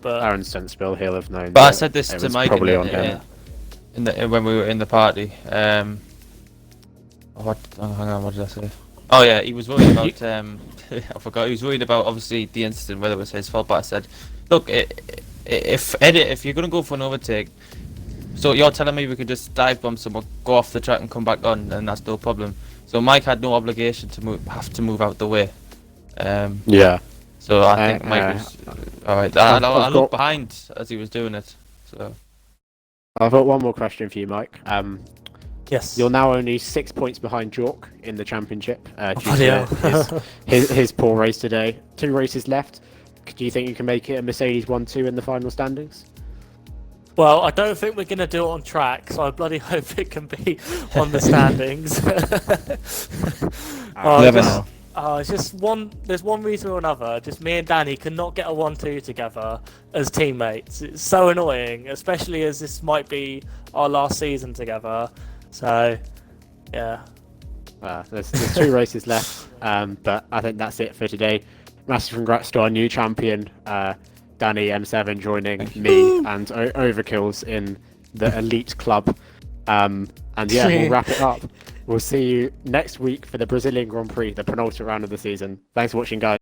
But Aaron's sensible, he'll have known. But I said this to Mike probably on him. when we were in the party. Hang on, what did I say? Oh yeah, he was worried about. I forgot. He was worried about obviously the incident, whether it was his fault. But I said, look, if you're gonna go for an overtake, so you're telling me we could just dive bomb someone, go off the track and come back on, and that's no problem. So Mike had no obligation to have to move out the way. Yeah. So I think Mike was alright. I looked behind as he was doing it. So I've got one more question for you, Mike. yes, You're now only 6 points behind Jork in the championship due yeah. to his poor race today. 2 races left. Do you think you can make it a Mercedes 1-2 in the final standings? Well, I don't think we're going to do it on track, so I bloody hope it can be on the standings. never know. It's just there's one reason or another. Just me and Danny cannot get a 1-2 together as teammates. It's so annoying, especially as this might be our last season together. So, yeah. There's 2 races left, but I think that's it for today. Massive congrats to our new champion, Danny M7, joining me and Overkills in the elite club. And yeah, we'll wrap it up. We'll see you next week for the Brazilian Grand Prix, the penultimate round of the season. Thanks for watching, guys.